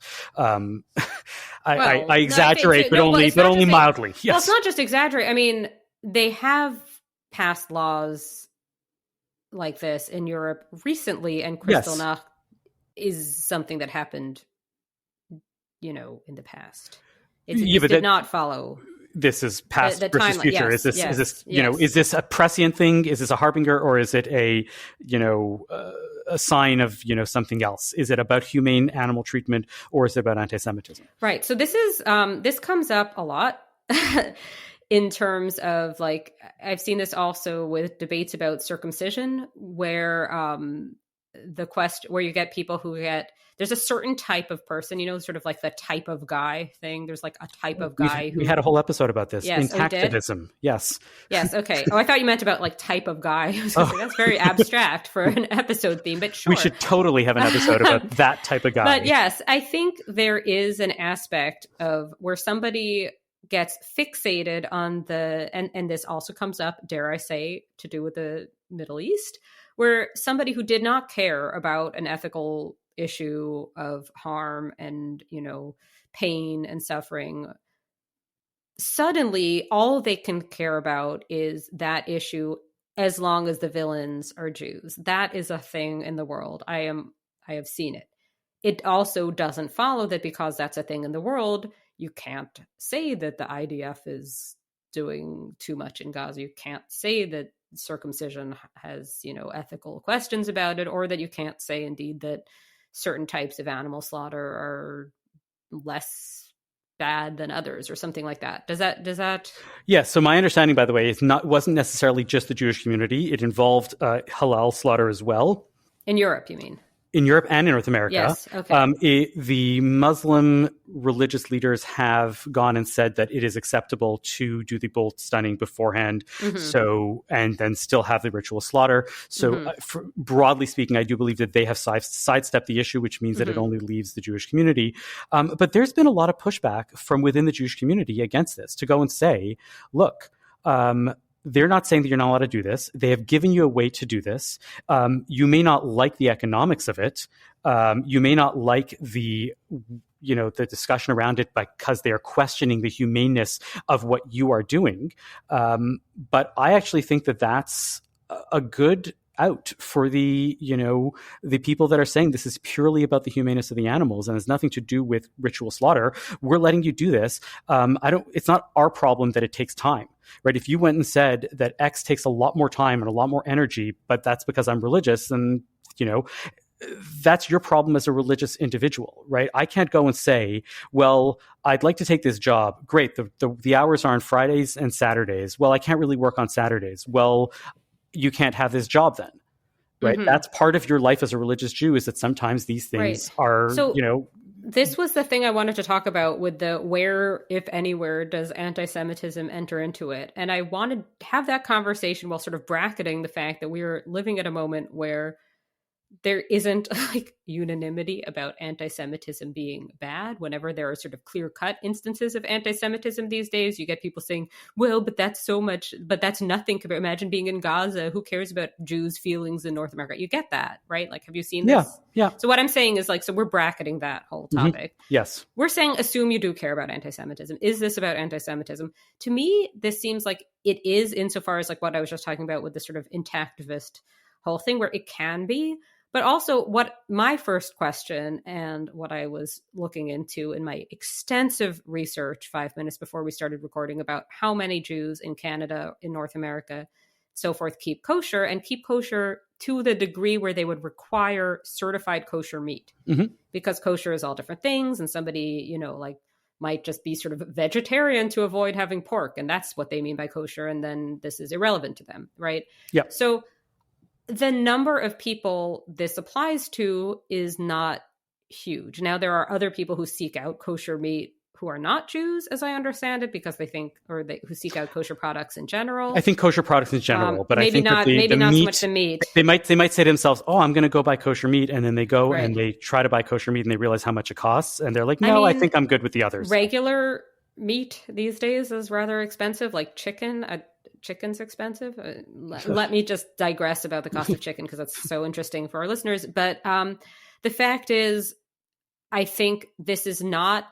Speaker 1: I exaggerate, but only mildly. Yes.
Speaker 2: Well, it's not just exaggerate. I mean, they have passed laws like this in Europe recently, and Kristallnacht is something that happened, in the past. It did not follow.
Speaker 1: This is past versus
Speaker 2: timeline.
Speaker 1: Future.
Speaker 2: Yes,
Speaker 1: is this is this a prescient thing? Is this a harbinger, or is it a sign of something else? Is it about humane animal treatment, or is it about anti-Semitism?
Speaker 2: Right. So this is this comes up a lot in terms of, like, I've seen this also with debates about circumcision, where where you get people who there's a certain type of person, sort of like the type of guy thing. There's like a type of guy
Speaker 1: we had a whole episode about this.
Speaker 2: Yes,
Speaker 1: Intactivism. Yes.
Speaker 2: Yes. Okay. Oh, I thought you meant about like type of guy. I was gonna say, that's very abstract for an episode theme, but sure.
Speaker 1: We should totally have an episode about that type of guy.
Speaker 2: But yes, I think there is an aspect of where somebody gets fixated on and this also comes up, dare I say, to do with the Middle East, where somebody who did not care about an ethical issue of harm and, pain and suffering, suddenly all they can care about is that issue, as long as the villains are Jews. That is a thing in the world. I have seen it. It also doesn't follow that because that's a thing in the world, you can't say that the IDF is doing too much in Gaza. You can't say that circumcision has, ethical questions about it, or that you can't say indeed that certain types of animal slaughter are less bad than others, or something like that. Does that?
Speaker 1: Yeah. So my understanding, by the way, wasn't necessarily just the Jewish community. It involved halal slaughter as well.
Speaker 2: In Europe, you mean?
Speaker 1: in Europe and in North America.
Speaker 2: Yes. Okay.
Speaker 1: The Muslim religious leaders have gone and said that it is acceptable to do the bolt stunning beforehand, so and then still have the ritual slaughter. So broadly speaking, I do believe that they have sidestepped the issue, which means that it only leaves the Jewish community. But there's been a lot of pushback from within the Jewish community against this, to go and say, look, they're not saying that you're not allowed to do this. They have given you a way to do this. You may not like the economics of it. You may not like the discussion around it because they are questioning the humaneness of what you are doing. But I actually think that that's a good out for the people that are saying this is purely about the humaneness of the animals and has nothing to do with ritual slaughter. We're letting you do this. It's not our problem that it takes time, right? If you went and said that X takes a lot more time and a lot more energy, but that's because I'm religious, then, that's your problem as a religious individual, right? I can't go and say, well, I'd like to take this job. Great. The hours are on Fridays and Saturdays. Well, I can't really work on Saturdays. Well, you can't have this job then, right? That's part of your life as a religious Jew, is that sometimes these things are,
Speaker 2: This was the thing I wanted to talk about with the where, if anywhere, does anti-Semitism enter into it? And I wanted to have that conversation while sort of bracketing the fact that we're living at a moment where there isn't like unanimity about anti-Semitism being bad. Whenever there are sort of clear-cut instances of anti-Semitism these days, you get people saying, well, but that's nothing compared. Imagine being in Gaza. Who cares about Jews' feelings in North America? You get that, right? Like, have you seen this?
Speaker 1: Yeah.
Speaker 2: So what I'm saying is so we're bracketing that whole topic.
Speaker 1: Yes.
Speaker 2: We're saying, assume you do care about anti-Semitism. Is this about anti-Semitism? To me, this seems like it is, insofar as like what I was just talking about with the sort of intactivist whole thing, where it can be. But also, what my first question and what I was looking into in my extensive research 5 minutes before we started recording about how many Jews in Canada, in North America, so forth, keep kosher, and keep kosher to the degree where they would require certified kosher meat, because kosher is all different things, and somebody, might just be sort of vegetarian to avoid having pork, and that's what they mean by kosher, and then this is irrelevant to them, right?
Speaker 1: Yeah.
Speaker 2: So the number of people this applies to is not huge. Now, there are other people who seek out kosher meat who are not Jews, as I understand it, because they think, who seek out kosher products in general.
Speaker 1: I think kosher products in general, but I think
Speaker 2: not,
Speaker 1: that
Speaker 2: maybe
Speaker 1: the
Speaker 2: not
Speaker 1: meat,
Speaker 2: so much the meat.
Speaker 1: They might say to themselves, "Oh, I'm going to go buy kosher meat," and then they go and they try to buy kosher meat, and they realize how much it costs, and they're like, "No, I think I'm good with the others."
Speaker 2: Regular meat these days is rather expensive, like chicken. Chicken's expensive. Let me just digress about the cost of chicken because that's so interesting for our listeners. But the fact is, I think this is not,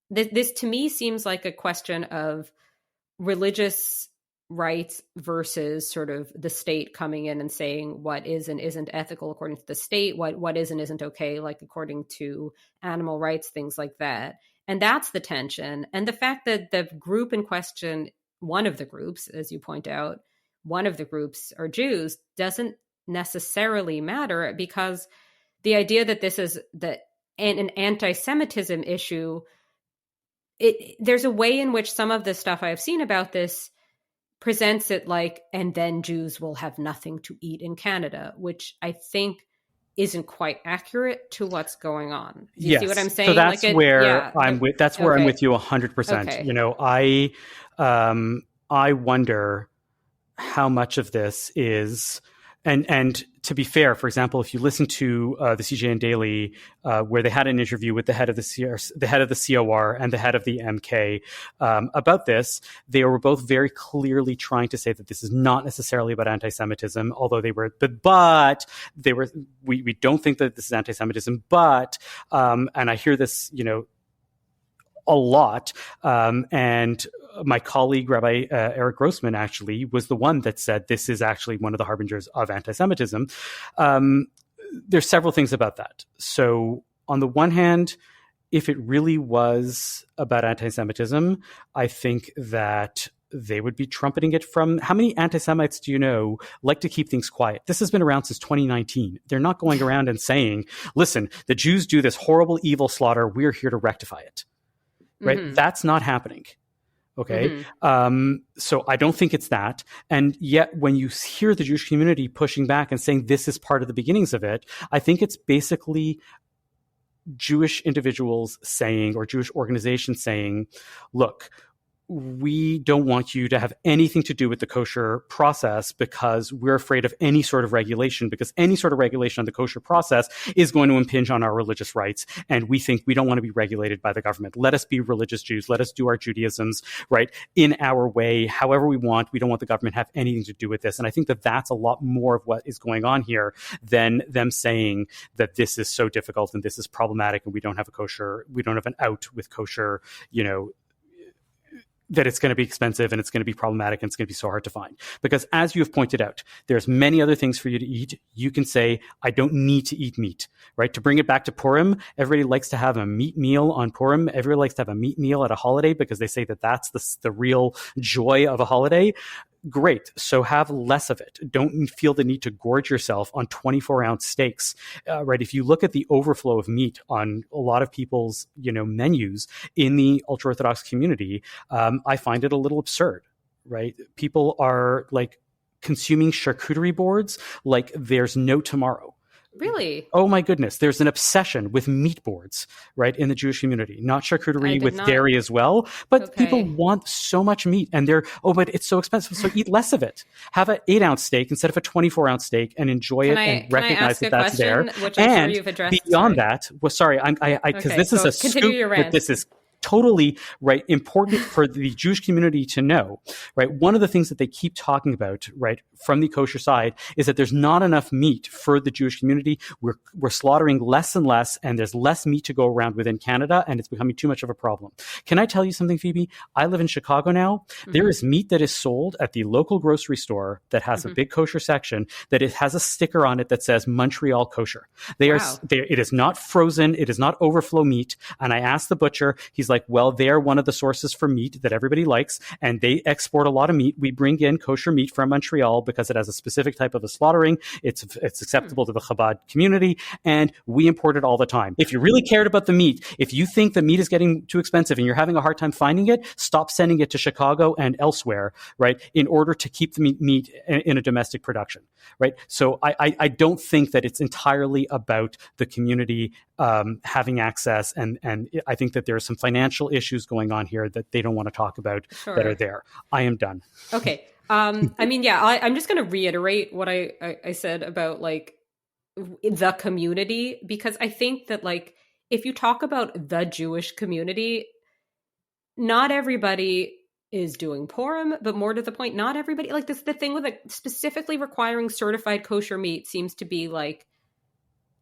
Speaker 2: this to me seems like a question of religious rights versus sort of the state coming in and saying what is and isn't ethical according to the state, what is and isn't okay, like according to animal rights, things like that. And that's the tension. And the fact that the group in question, one of the groups, as you point out, one of the groups are Jews, doesn't necessarily matter, because the idea that this is an anti-Semitism issue, there's a way in which some of the stuff I've seen about this presents it like, and then Jews will have nothing to eat in Canada, which I think isn't quite accurate to what's going on. Do you see what I'm saying?
Speaker 1: So that's where I'm with. That's where I'm with you 100%. I wonder how much of this is, and to be fair, for example, if you listen to the CJN Daily, where they had an interview with the head of the COR and the head of the MK about this, they were both very clearly trying to say that this is not necessarily about anti-Semitism, although we don't think that this is anti-Semitism, but and I hear this, a lot, and my colleague, Rabbi Eric Grossman, actually was the one that said this is actually one of the harbingers of anti-Semitism. There's several things about that. So on the one hand, if it really was about anti-Semitism, I think that they would be trumpeting it from, how many anti-Semites do you know like to keep things quiet? This has been around since 2019. They're not going around and saying, listen, the Jews do this horrible, evil slaughter. We're here to rectify it. Right? That's not happening. Okay. So I don't think it's that. And yet when you hear the Jewish community pushing back and saying this is part of the beginnings of it, I think it's basically Jewish individuals saying, or Jewish organizations saying, look, we don't want you to have anything to do with the kosher process because we're afraid of any sort of regulation, because any sort of regulation on the kosher process is going to impinge on our religious rights. And we think we don't want to be regulated by the government. Let us be religious Jews. Let us do our Judaisms, right, in our way, however we want. We don't want the government to have anything to do with this. And I think that that's a lot more of what is going on here than them saying that this is so difficult and this is problematic and we don't have an out with kosher, that it's going to be expensive and it's going to be problematic and it's going to be so hard to find. Because as you have pointed out, there's many other things for you to eat. You can say, I don't need to eat meat, right? To bring it back to Purim, everybody likes to have a meat meal on Purim. Everybody likes to have a meat meal at a holiday because they say that that's the real joy of a holiday. Great. So have less of it. Don't feel the need to gorge yourself on 24-ounce steaks, right? If you look at the overflow of meat on a lot of people's, menus in the ultra-Orthodox community, I find it a little absurd, right? People are like consuming charcuterie boards like there's no tomorrow.
Speaker 2: Really?
Speaker 1: Oh my goodness. There's an obsession with meat boards, right, in the Jewish community. Not charcuterie with dairy as well, but people want so much meat and but it's so expensive. So eat less of it. Have an 8-ounce steak instead of a 24-ounce steak and enjoy it and recognize that that's there.
Speaker 2: Which I'm sure you've addressed.
Speaker 1: Beyond that, because this is a scoop, but this is totally right important for the Jewish community to know, right? One of the things that they keep talking about, right, from the kosher side is that there's not enough meat for the Jewish community. We're slaughtering less and less, and there's less meat to go around within Canada, and it's becoming too much of a problem. Can I tell you something, Phoebe? I live in Chicago now. Mm-hmm. There is meat that is sold at the local grocery store that has a big kosher section that it has a sticker on it that says Montreal kosher. It is not frozen. It is not overflow meat. And I asked the butcher, he's like, well, they're one of the sources for meat that everybody likes, and they export a lot of meat. We bring in kosher meat from Montreal because it has a specific type of a slaughtering. It's acceptable to the Chabad community, and we import it all the time. If you really cared about the meat, if you think the meat is getting too expensive and you're having a hard time finding it, stop sending it to Chicago and elsewhere, right, in order to keep the meat in a domestic production, right? So I don't think that it's entirely about the community having access, and I think that there are some financial issues going on here that they don't want to talk about that are there. I am done.
Speaker 2: Okay. I'm just going to reiterate what I said about like the community, because I think that like if you talk about the Jewish community, not everybody is doing Purim, but more to the point, not everybody, like this, the thing with like specifically requiring certified kosher meat seems to be like,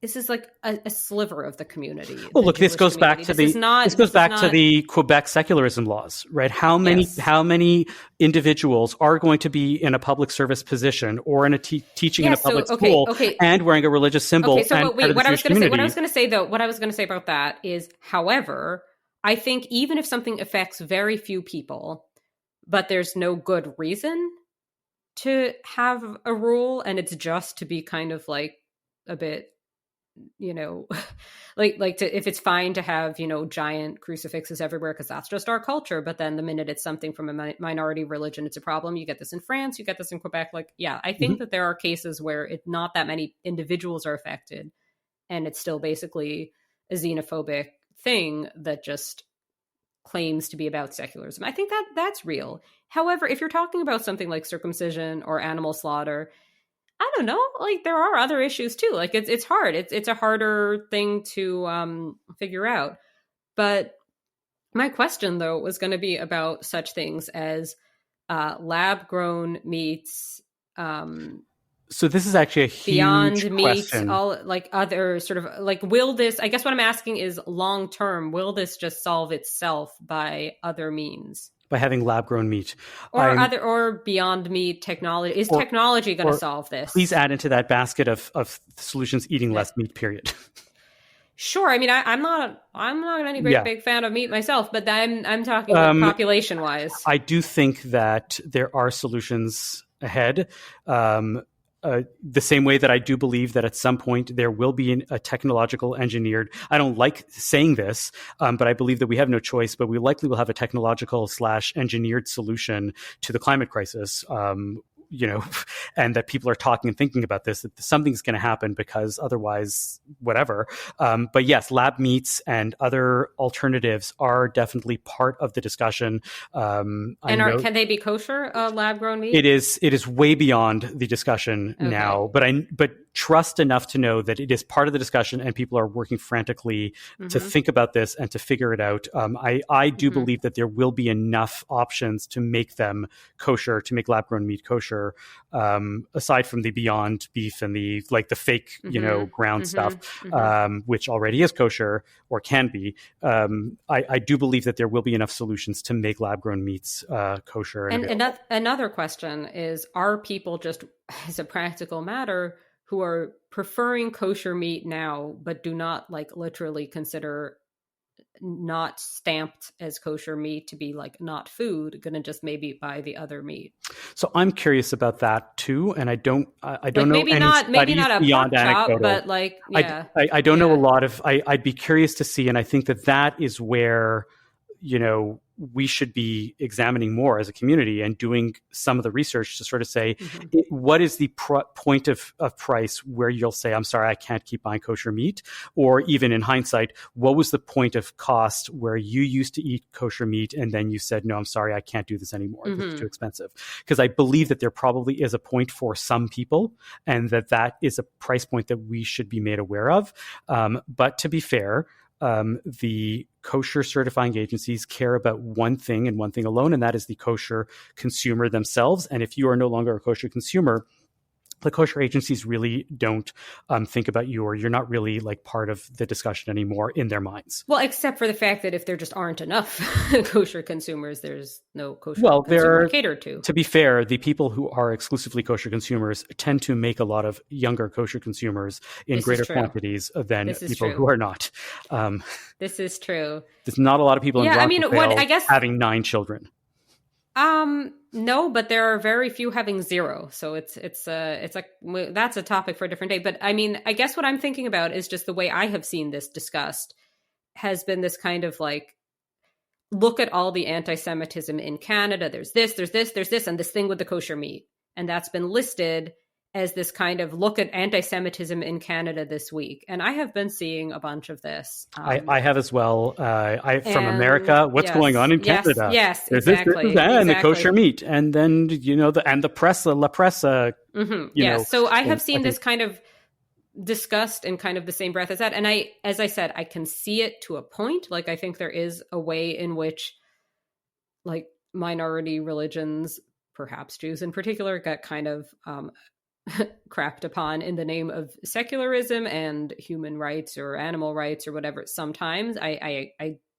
Speaker 2: this is like a sliver of the community.
Speaker 1: Well, look, this goes back to the Quebec secularism laws, right? How many individuals are going to be in a public service position or in a teaching in a public school and wearing a religious symbol?
Speaker 2: Okay, so what I was going to say about that is, however, I think even if something affects very few people, but there's no good reason to have a rule, and it's just to be kind of like a bit, if it's fine to have, giant crucifixes everywhere because that's just our culture. But then the minute it's something from a minority religion, it's a problem. You get this in France, you get this in Quebec. I think that there are cases where not that many individuals are affected, and it's still basically a xenophobic thing that just claims to be about secularism. I think that's real. However, if you're talking about something like circumcision or animal slaughter, I don't know, like there are other issues too. Like it's hard. It's a harder thing to figure out. But my question though was going to be about such things as lab grown meats.
Speaker 1: So this is actually a huge
Speaker 2: beyond meat,
Speaker 1: question.
Speaker 2: All like other sort of like, will this, I guess what I'm asking is long term, will this just solve itself by other means?
Speaker 1: By having lab-grown meat.
Speaker 2: Or beyond meat technology. Is technology going to solve this?
Speaker 1: Please add into that basket of solutions eating less meat, period.
Speaker 2: Sure. I mean, I'm not any big fan of meat myself, but I'm talking population-wise.
Speaker 1: I do think that there are solutions ahead. the same way that I do believe that at some point there will be a technological engineered, I don't like saying this, but I believe that we have no choice, but we likely will have a technological / engineered solution to the climate crisis. And that people are talking and thinking about this, that something's going to happen because otherwise, whatever. But yes, lab meats and other alternatives are definitely part of the discussion.
Speaker 2: Can they be kosher, lab grown meat?
Speaker 1: It is way beyond the discussion now, but trust enough to know that it is part of the discussion and people are working frantically to think about this and to figure it out. I do believe that there will be enough options to make them kosher, to make lab grown meat kosher, aside from the Beyond Beef and the fake, ground stuff, which already is kosher or can be. I do believe that there will be enough solutions to make lab grown meats kosher.
Speaker 2: And another question is, are people just, as a practical matter, who are preferring kosher meat now, but do not literally consider not stamped as kosher meat to be not food, gonna just maybe buy the other meat?
Speaker 1: So I'm curious about that too, and I don't know
Speaker 2: maybe
Speaker 1: any
Speaker 2: not a
Speaker 1: beyond
Speaker 2: pork chop,
Speaker 1: anecdotal.
Speaker 2: but
Speaker 1: I don't know a lot of. I'd be curious to see, and I think that is where we should be examining more as a community and doing some of the research to sort of say, what is the point of price where you'll say, I'm sorry, I can't keep buying kosher meat? Or even in hindsight, what was the point of cost where you used to eat kosher meat and then you said, no, I'm sorry, I can't do this anymore. This is too expensive. Because I believe that there probably is a point for some people and that is a price point that we should be made aware of. But to be fair, the kosher certifying agencies care about one thing and one thing alone, and that is the kosher consumer themselves. And if you are no longer a kosher consumer, the kosher agencies really don't think about you, or you're not really part of the discussion anymore in their minds.
Speaker 2: Well, except for the fact that if there just aren't enough kosher consumers, there's no kosher consumer catered to.
Speaker 1: To be fair, the people who are exclusively kosher consumers tend to make a lot of younger kosher consumers in greater quantities than people who are not.
Speaker 2: This is true.
Speaker 1: There's not a lot of people in Rockville having 9 children.
Speaker 2: No, but there are very few having 0. So it's that's a topic for a different day. But I mean, I guess what I'm thinking about is just the way I have seen this discussed has been this kind of look at all the anti-Semitism in Canada. There's this, and this thing with the kosher meat. And that's been listed as this kind of look at anti-Semitism in Canada this week. And I have been seeing a bunch of this.
Speaker 1: I have as well. From America, what's going on in Canada?
Speaker 2: Yes,
Speaker 1: there's
Speaker 2: exactly.
Speaker 1: And the kosher meat. And then, the press, la presse.
Speaker 2: So I have seen this kind of discussed in kind of the same breath as that. And as I said, I can see it to a point. I think there is a way in which minority religions, perhaps Jews in particular, got kind of crapped upon in the name of secularism and human rights or animal rights or whatever. Sometimes I'm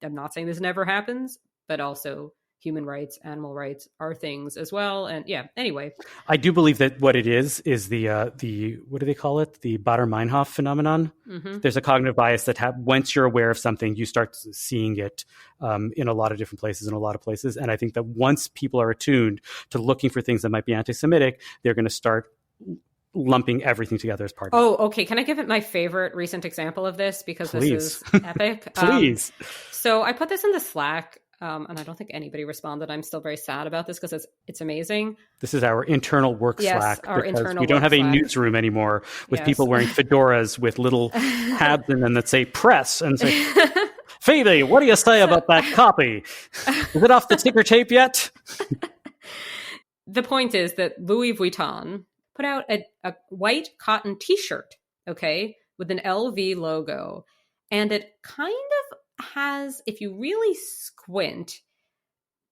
Speaker 2: not saying this never happens, but also human rights, animal rights are things as well. And anyway, I
Speaker 1: do believe that what it is the what do they call it? The Baader-Meinhof phenomenon. There's a cognitive bias that once you're aware of something, you start seeing it in a lot of different places, in a lot of places. And I think that once people are attuned to looking for things that might be anti-Semitic, they're going to start lumping everything together as part of it.
Speaker 2: Oh, okay. Can I give it my favorite recent example of this? Because
Speaker 1: Please.
Speaker 2: This is epic.
Speaker 1: Please.
Speaker 2: So I put this in the Slack, and I don't think anybody responded. I'm still very sad about this because it's amazing.
Speaker 1: This is our internal work Slack.
Speaker 2: Our
Speaker 1: because
Speaker 2: internal
Speaker 1: we don't have a
Speaker 2: Slack.
Speaker 1: Newsroom anymore with people wearing fedoras with little tabs in them that say press and say, Phoebe, what do you say about that copy? Is it off the ticker tape yet?
Speaker 2: The point is that Louis Vuitton put out a white cotton t-shirt, with an LV logo. And it kind of has, if you really squint,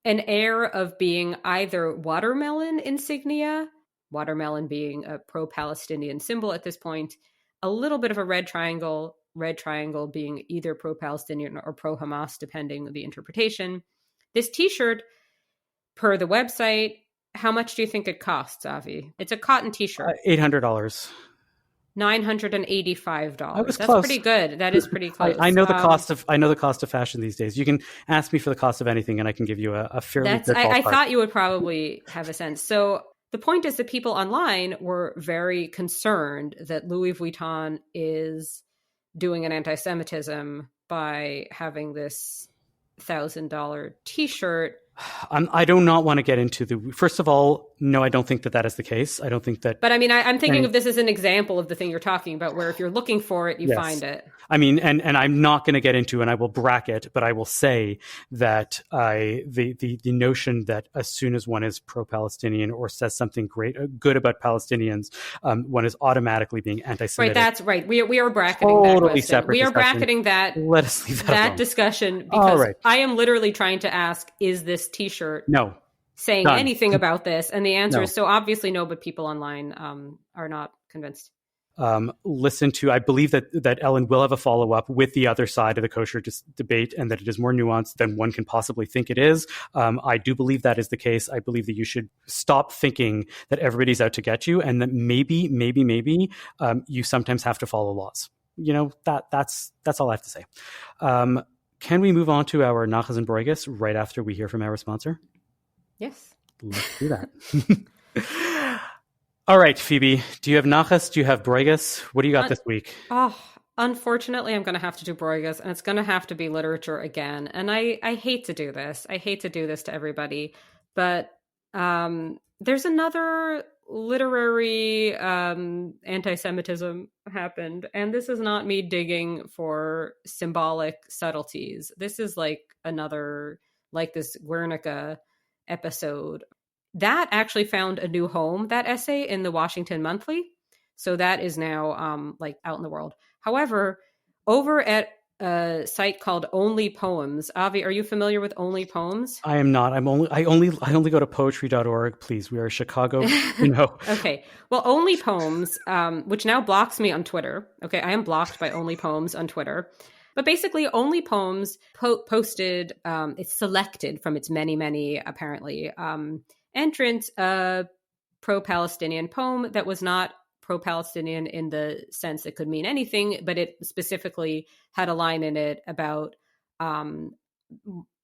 Speaker 2: an air of being either watermelon insignia, watermelon being a pro-Palestinian symbol at this point, a little bit of a red triangle being either pro-Palestinian or pro-Hamas, depending on the interpretation. This t-shirt, per the website, how much do you think it costs, Avi? It's a cotton t-shirt.
Speaker 1: $800.
Speaker 2: $985. That's
Speaker 1: close.
Speaker 2: Pretty good. That is pretty close.
Speaker 1: I know the cost of fashion these days. You can ask me for the cost of anything, and I can give you a fairly good ballpark.
Speaker 2: I thought you would probably have a sense. So the point is that people online were very concerned that Louis Vuitton is doing an anti-Semitism by having this $1,000 t-shirt.
Speaker 1: I do not want to get into first of all, no, I don't think that is the case. I don't think that.
Speaker 2: But I mean, I'm thinking of this as an example of the thing you're talking about, where if you're looking for it, you find it.
Speaker 1: I mean, and I'm not going to get into, and I will bracket, but I will say that the notion that as soon as one is pro-Palestinian or says something good about Palestinians, one is automatically being anti-Semitic.
Speaker 2: Right, that's right. We are bracketing
Speaker 1: totally
Speaker 2: that
Speaker 1: separate.
Speaker 2: We are bracketing that.
Speaker 1: Let us leave that
Speaker 2: discussion, because I am literally trying to ask: is this T-shirt saying anything about this? And the answer is so obviously no. But people online are not convinced.
Speaker 1: Listen to, I believe that Ellen will have a follow-up with the other side of the kosher debate, and that it is more nuanced than one can possibly think it is. I do believe that is the case. I believe that you should stop thinking that everybody's out to get you, and that maybe you sometimes have to follow laws. That's all I have to say. Can we move on to our Nachas and Broigas right after we hear from our sponsor?
Speaker 2: Yes.
Speaker 1: Let's do that. All right, Phoebe, do you have Nachas? Do you have Broigas? What do you got this week?
Speaker 2: Unfortunately, I'm going to have to do Broigas, and it's going to have to be literature again. And I hate to do this. I hate to do this to everybody. But there's another literary anti-Semitism happened. And this is not me digging for symbolic subtleties. This is like another, like this Guernica episode. That actually found a new home, that essay, in the Washington Monthly. So that is now out in the world. However, over at a site called Only Poems, Avi, are you familiar with Only Poems?
Speaker 1: I am not. I only go to poetry.org. Please, we are Chicago.
Speaker 2: Okay. Well, Only Poems, which now blocks me on Twitter. Okay, I am blocked by Only Poems on Twitter. But basically, Only Poems posted, it's selected from its many, apparently, entrants, a pro-Palestinian poem that was not pro-Palestinian in the sense it could mean anything, but it specifically had a line in it about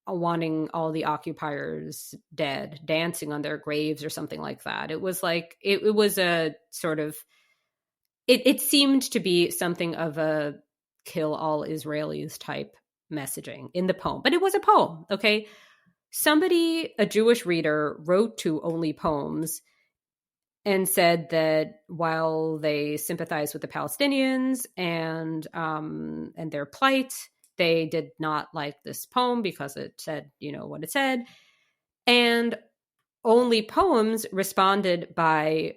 Speaker 2: wanting all the occupiers dead, dancing on their graves or something like that. It was like, it was a sort of, it seemed to be something of a kill all Israelis type messaging in the poem, but it was a poem, okay? Somebody, a Jewish reader, wrote to Only Poems and said that while they sympathize with the Palestinians and their plight, they did not like this poem because it said, what it said. And Only Poems responded by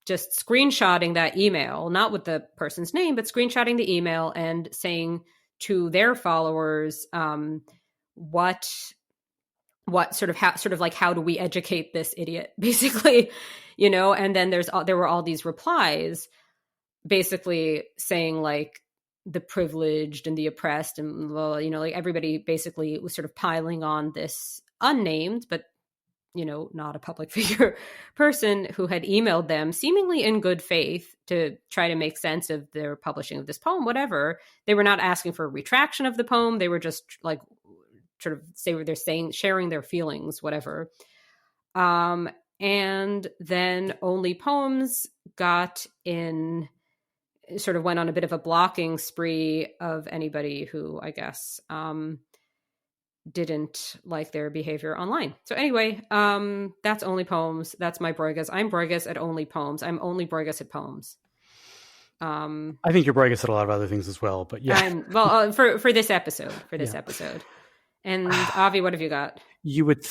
Speaker 2: just screenshotting that email, not with the person's name, but screenshotting the email and saying to their followers, how do we educate this idiot, basically, and then there were all these replies basically saying like the privileged and the oppressed and, like everybody basically was sort of piling on this unnamed, but, not a public figure person who had emailed them seemingly in good faith to try to make sense of their publishing of this poem, whatever. They were not asking for a retraction of the poem. They were just like, sort of sharing their feelings, whatever. And then Only Poems went on a bit of a blocking spree of anybody who, I guess, didn't like their behavior online. So anyway, that's Only Poems. That's my Broigas. I'm Broigas at Only Poems. I'm only Broigas at poems.
Speaker 1: I think you're Broigas at a lot of other things as well, but yeah.
Speaker 2: For this episode. And Avi, what have you got?
Speaker 1: You would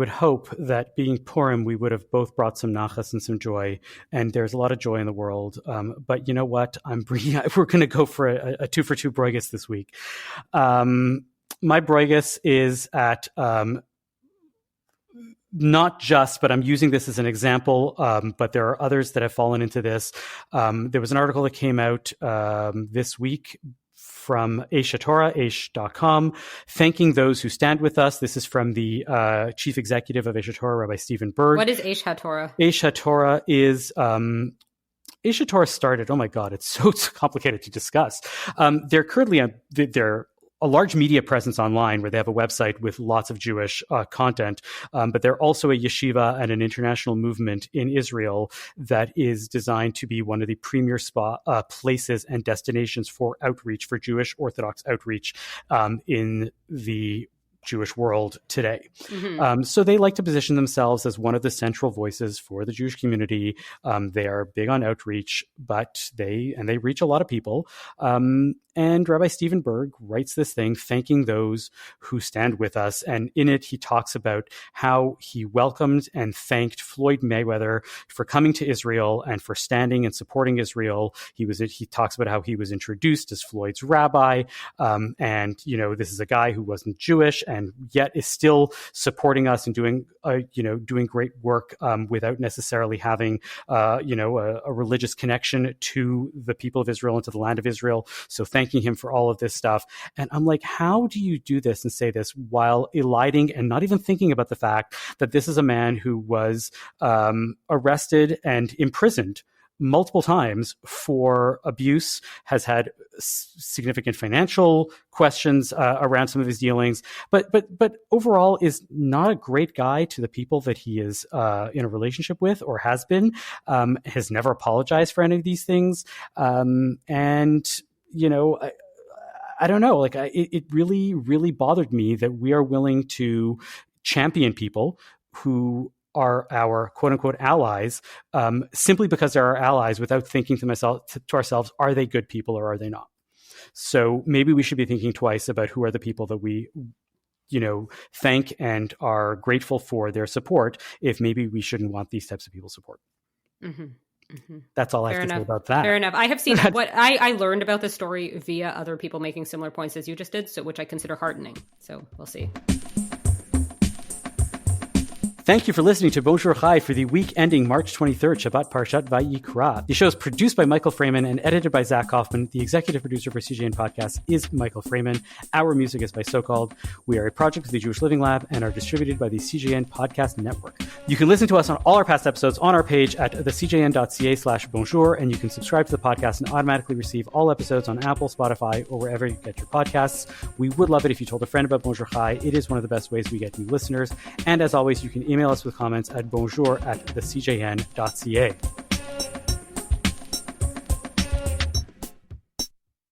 Speaker 1: hope that being Purim, we would have both brought some nachas and some joy, and there's a lot of joy in the world. But you know what? We're going to go for a 2-for-2 Broigas this week. My Broigas is at not just, but I'm using this as an example, but there are others that have fallen into this. There was an article that came out this week from Aish HaTorah, aish.com, thanking those who stand with us. This is from the chief executive of Aish HaTorah, Rabbi Stephen Berg.
Speaker 2: What is Aish HaTorah?
Speaker 1: Aish HaTorah is... Aish HaTorah started, oh my God, it's so complicated to discuss. They're currently, they're a large media presence online where they have a website with lots of Jewish content, but they're also a yeshiva and an international movement in Israel that is designed to be one of the premier places and destinations for outreach, for Jewish Orthodox outreach in the Jewish world today.
Speaker 2: Mm-hmm.
Speaker 1: So they like to position themselves as one of the central voices for the Jewish community. They are big on outreach, but they reach a lot of people. And Rabbi Stephen Berg writes this thing thanking those who stand with us. And in it, he talks about how he welcomed and thanked Floyd Mayweather for coming to Israel and for standing and supporting Israel. He talks about how he was introduced as Floyd's rabbi. And, this is a guy who wasn't Jewish and yet is still supporting us and doing great work without necessarily having, a religious connection to the people of Israel and to the land of Israel. So thanking him for all of this stuff. And I'm like, how do you do this and say this while eliding and not even thinking about the fact that this is a man who was arrested and imprisoned multiple times for abuse, has had significant financial questions around some of his dealings, but overall is not a great guy to the people that he is in a relationship with or has been, has never apologized for any of these things. I don't know, it really, really bothered me that we are willing to champion people who are our quote unquote allies, simply because they're our allies without thinking to ourselves, are they good people or are they not? So maybe we should be thinking twice about who are the people that we, thank and are grateful for their support, if maybe we shouldn't want these types of people's support.
Speaker 2: Mm-hmm. Mm-hmm.
Speaker 1: That's all I have to say about that.
Speaker 2: Fair enough. I have seen what I learned about this story via other people making similar points as you just did, which I consider heartening. So we'll see.
Speaker 1: Thank you for listening to Bonjour Chai for the week ending March 23rd, Shabbat Parshat Vayikra. The show is produced by Michael Freeman and edited by Zach Kaufman. The executive producer for CJN Podcast is Michael Freeman. Our music is by So-Called. We are a project of the Jewish Living Lab and are distributed by the CJN Podcast Network. You can listen to us on all our past episodes on our page at thecjn.ca/bonjour, and you can subscribe to the podcast and automatically receive all episodes on Apple, Spotify, or wherever you get your podcasts. We would love it if you told a friend about Bonjour Chai. It is one of the best ways we get new listeners. And as always, you can email us with comments at bonjour@thecjn.ca.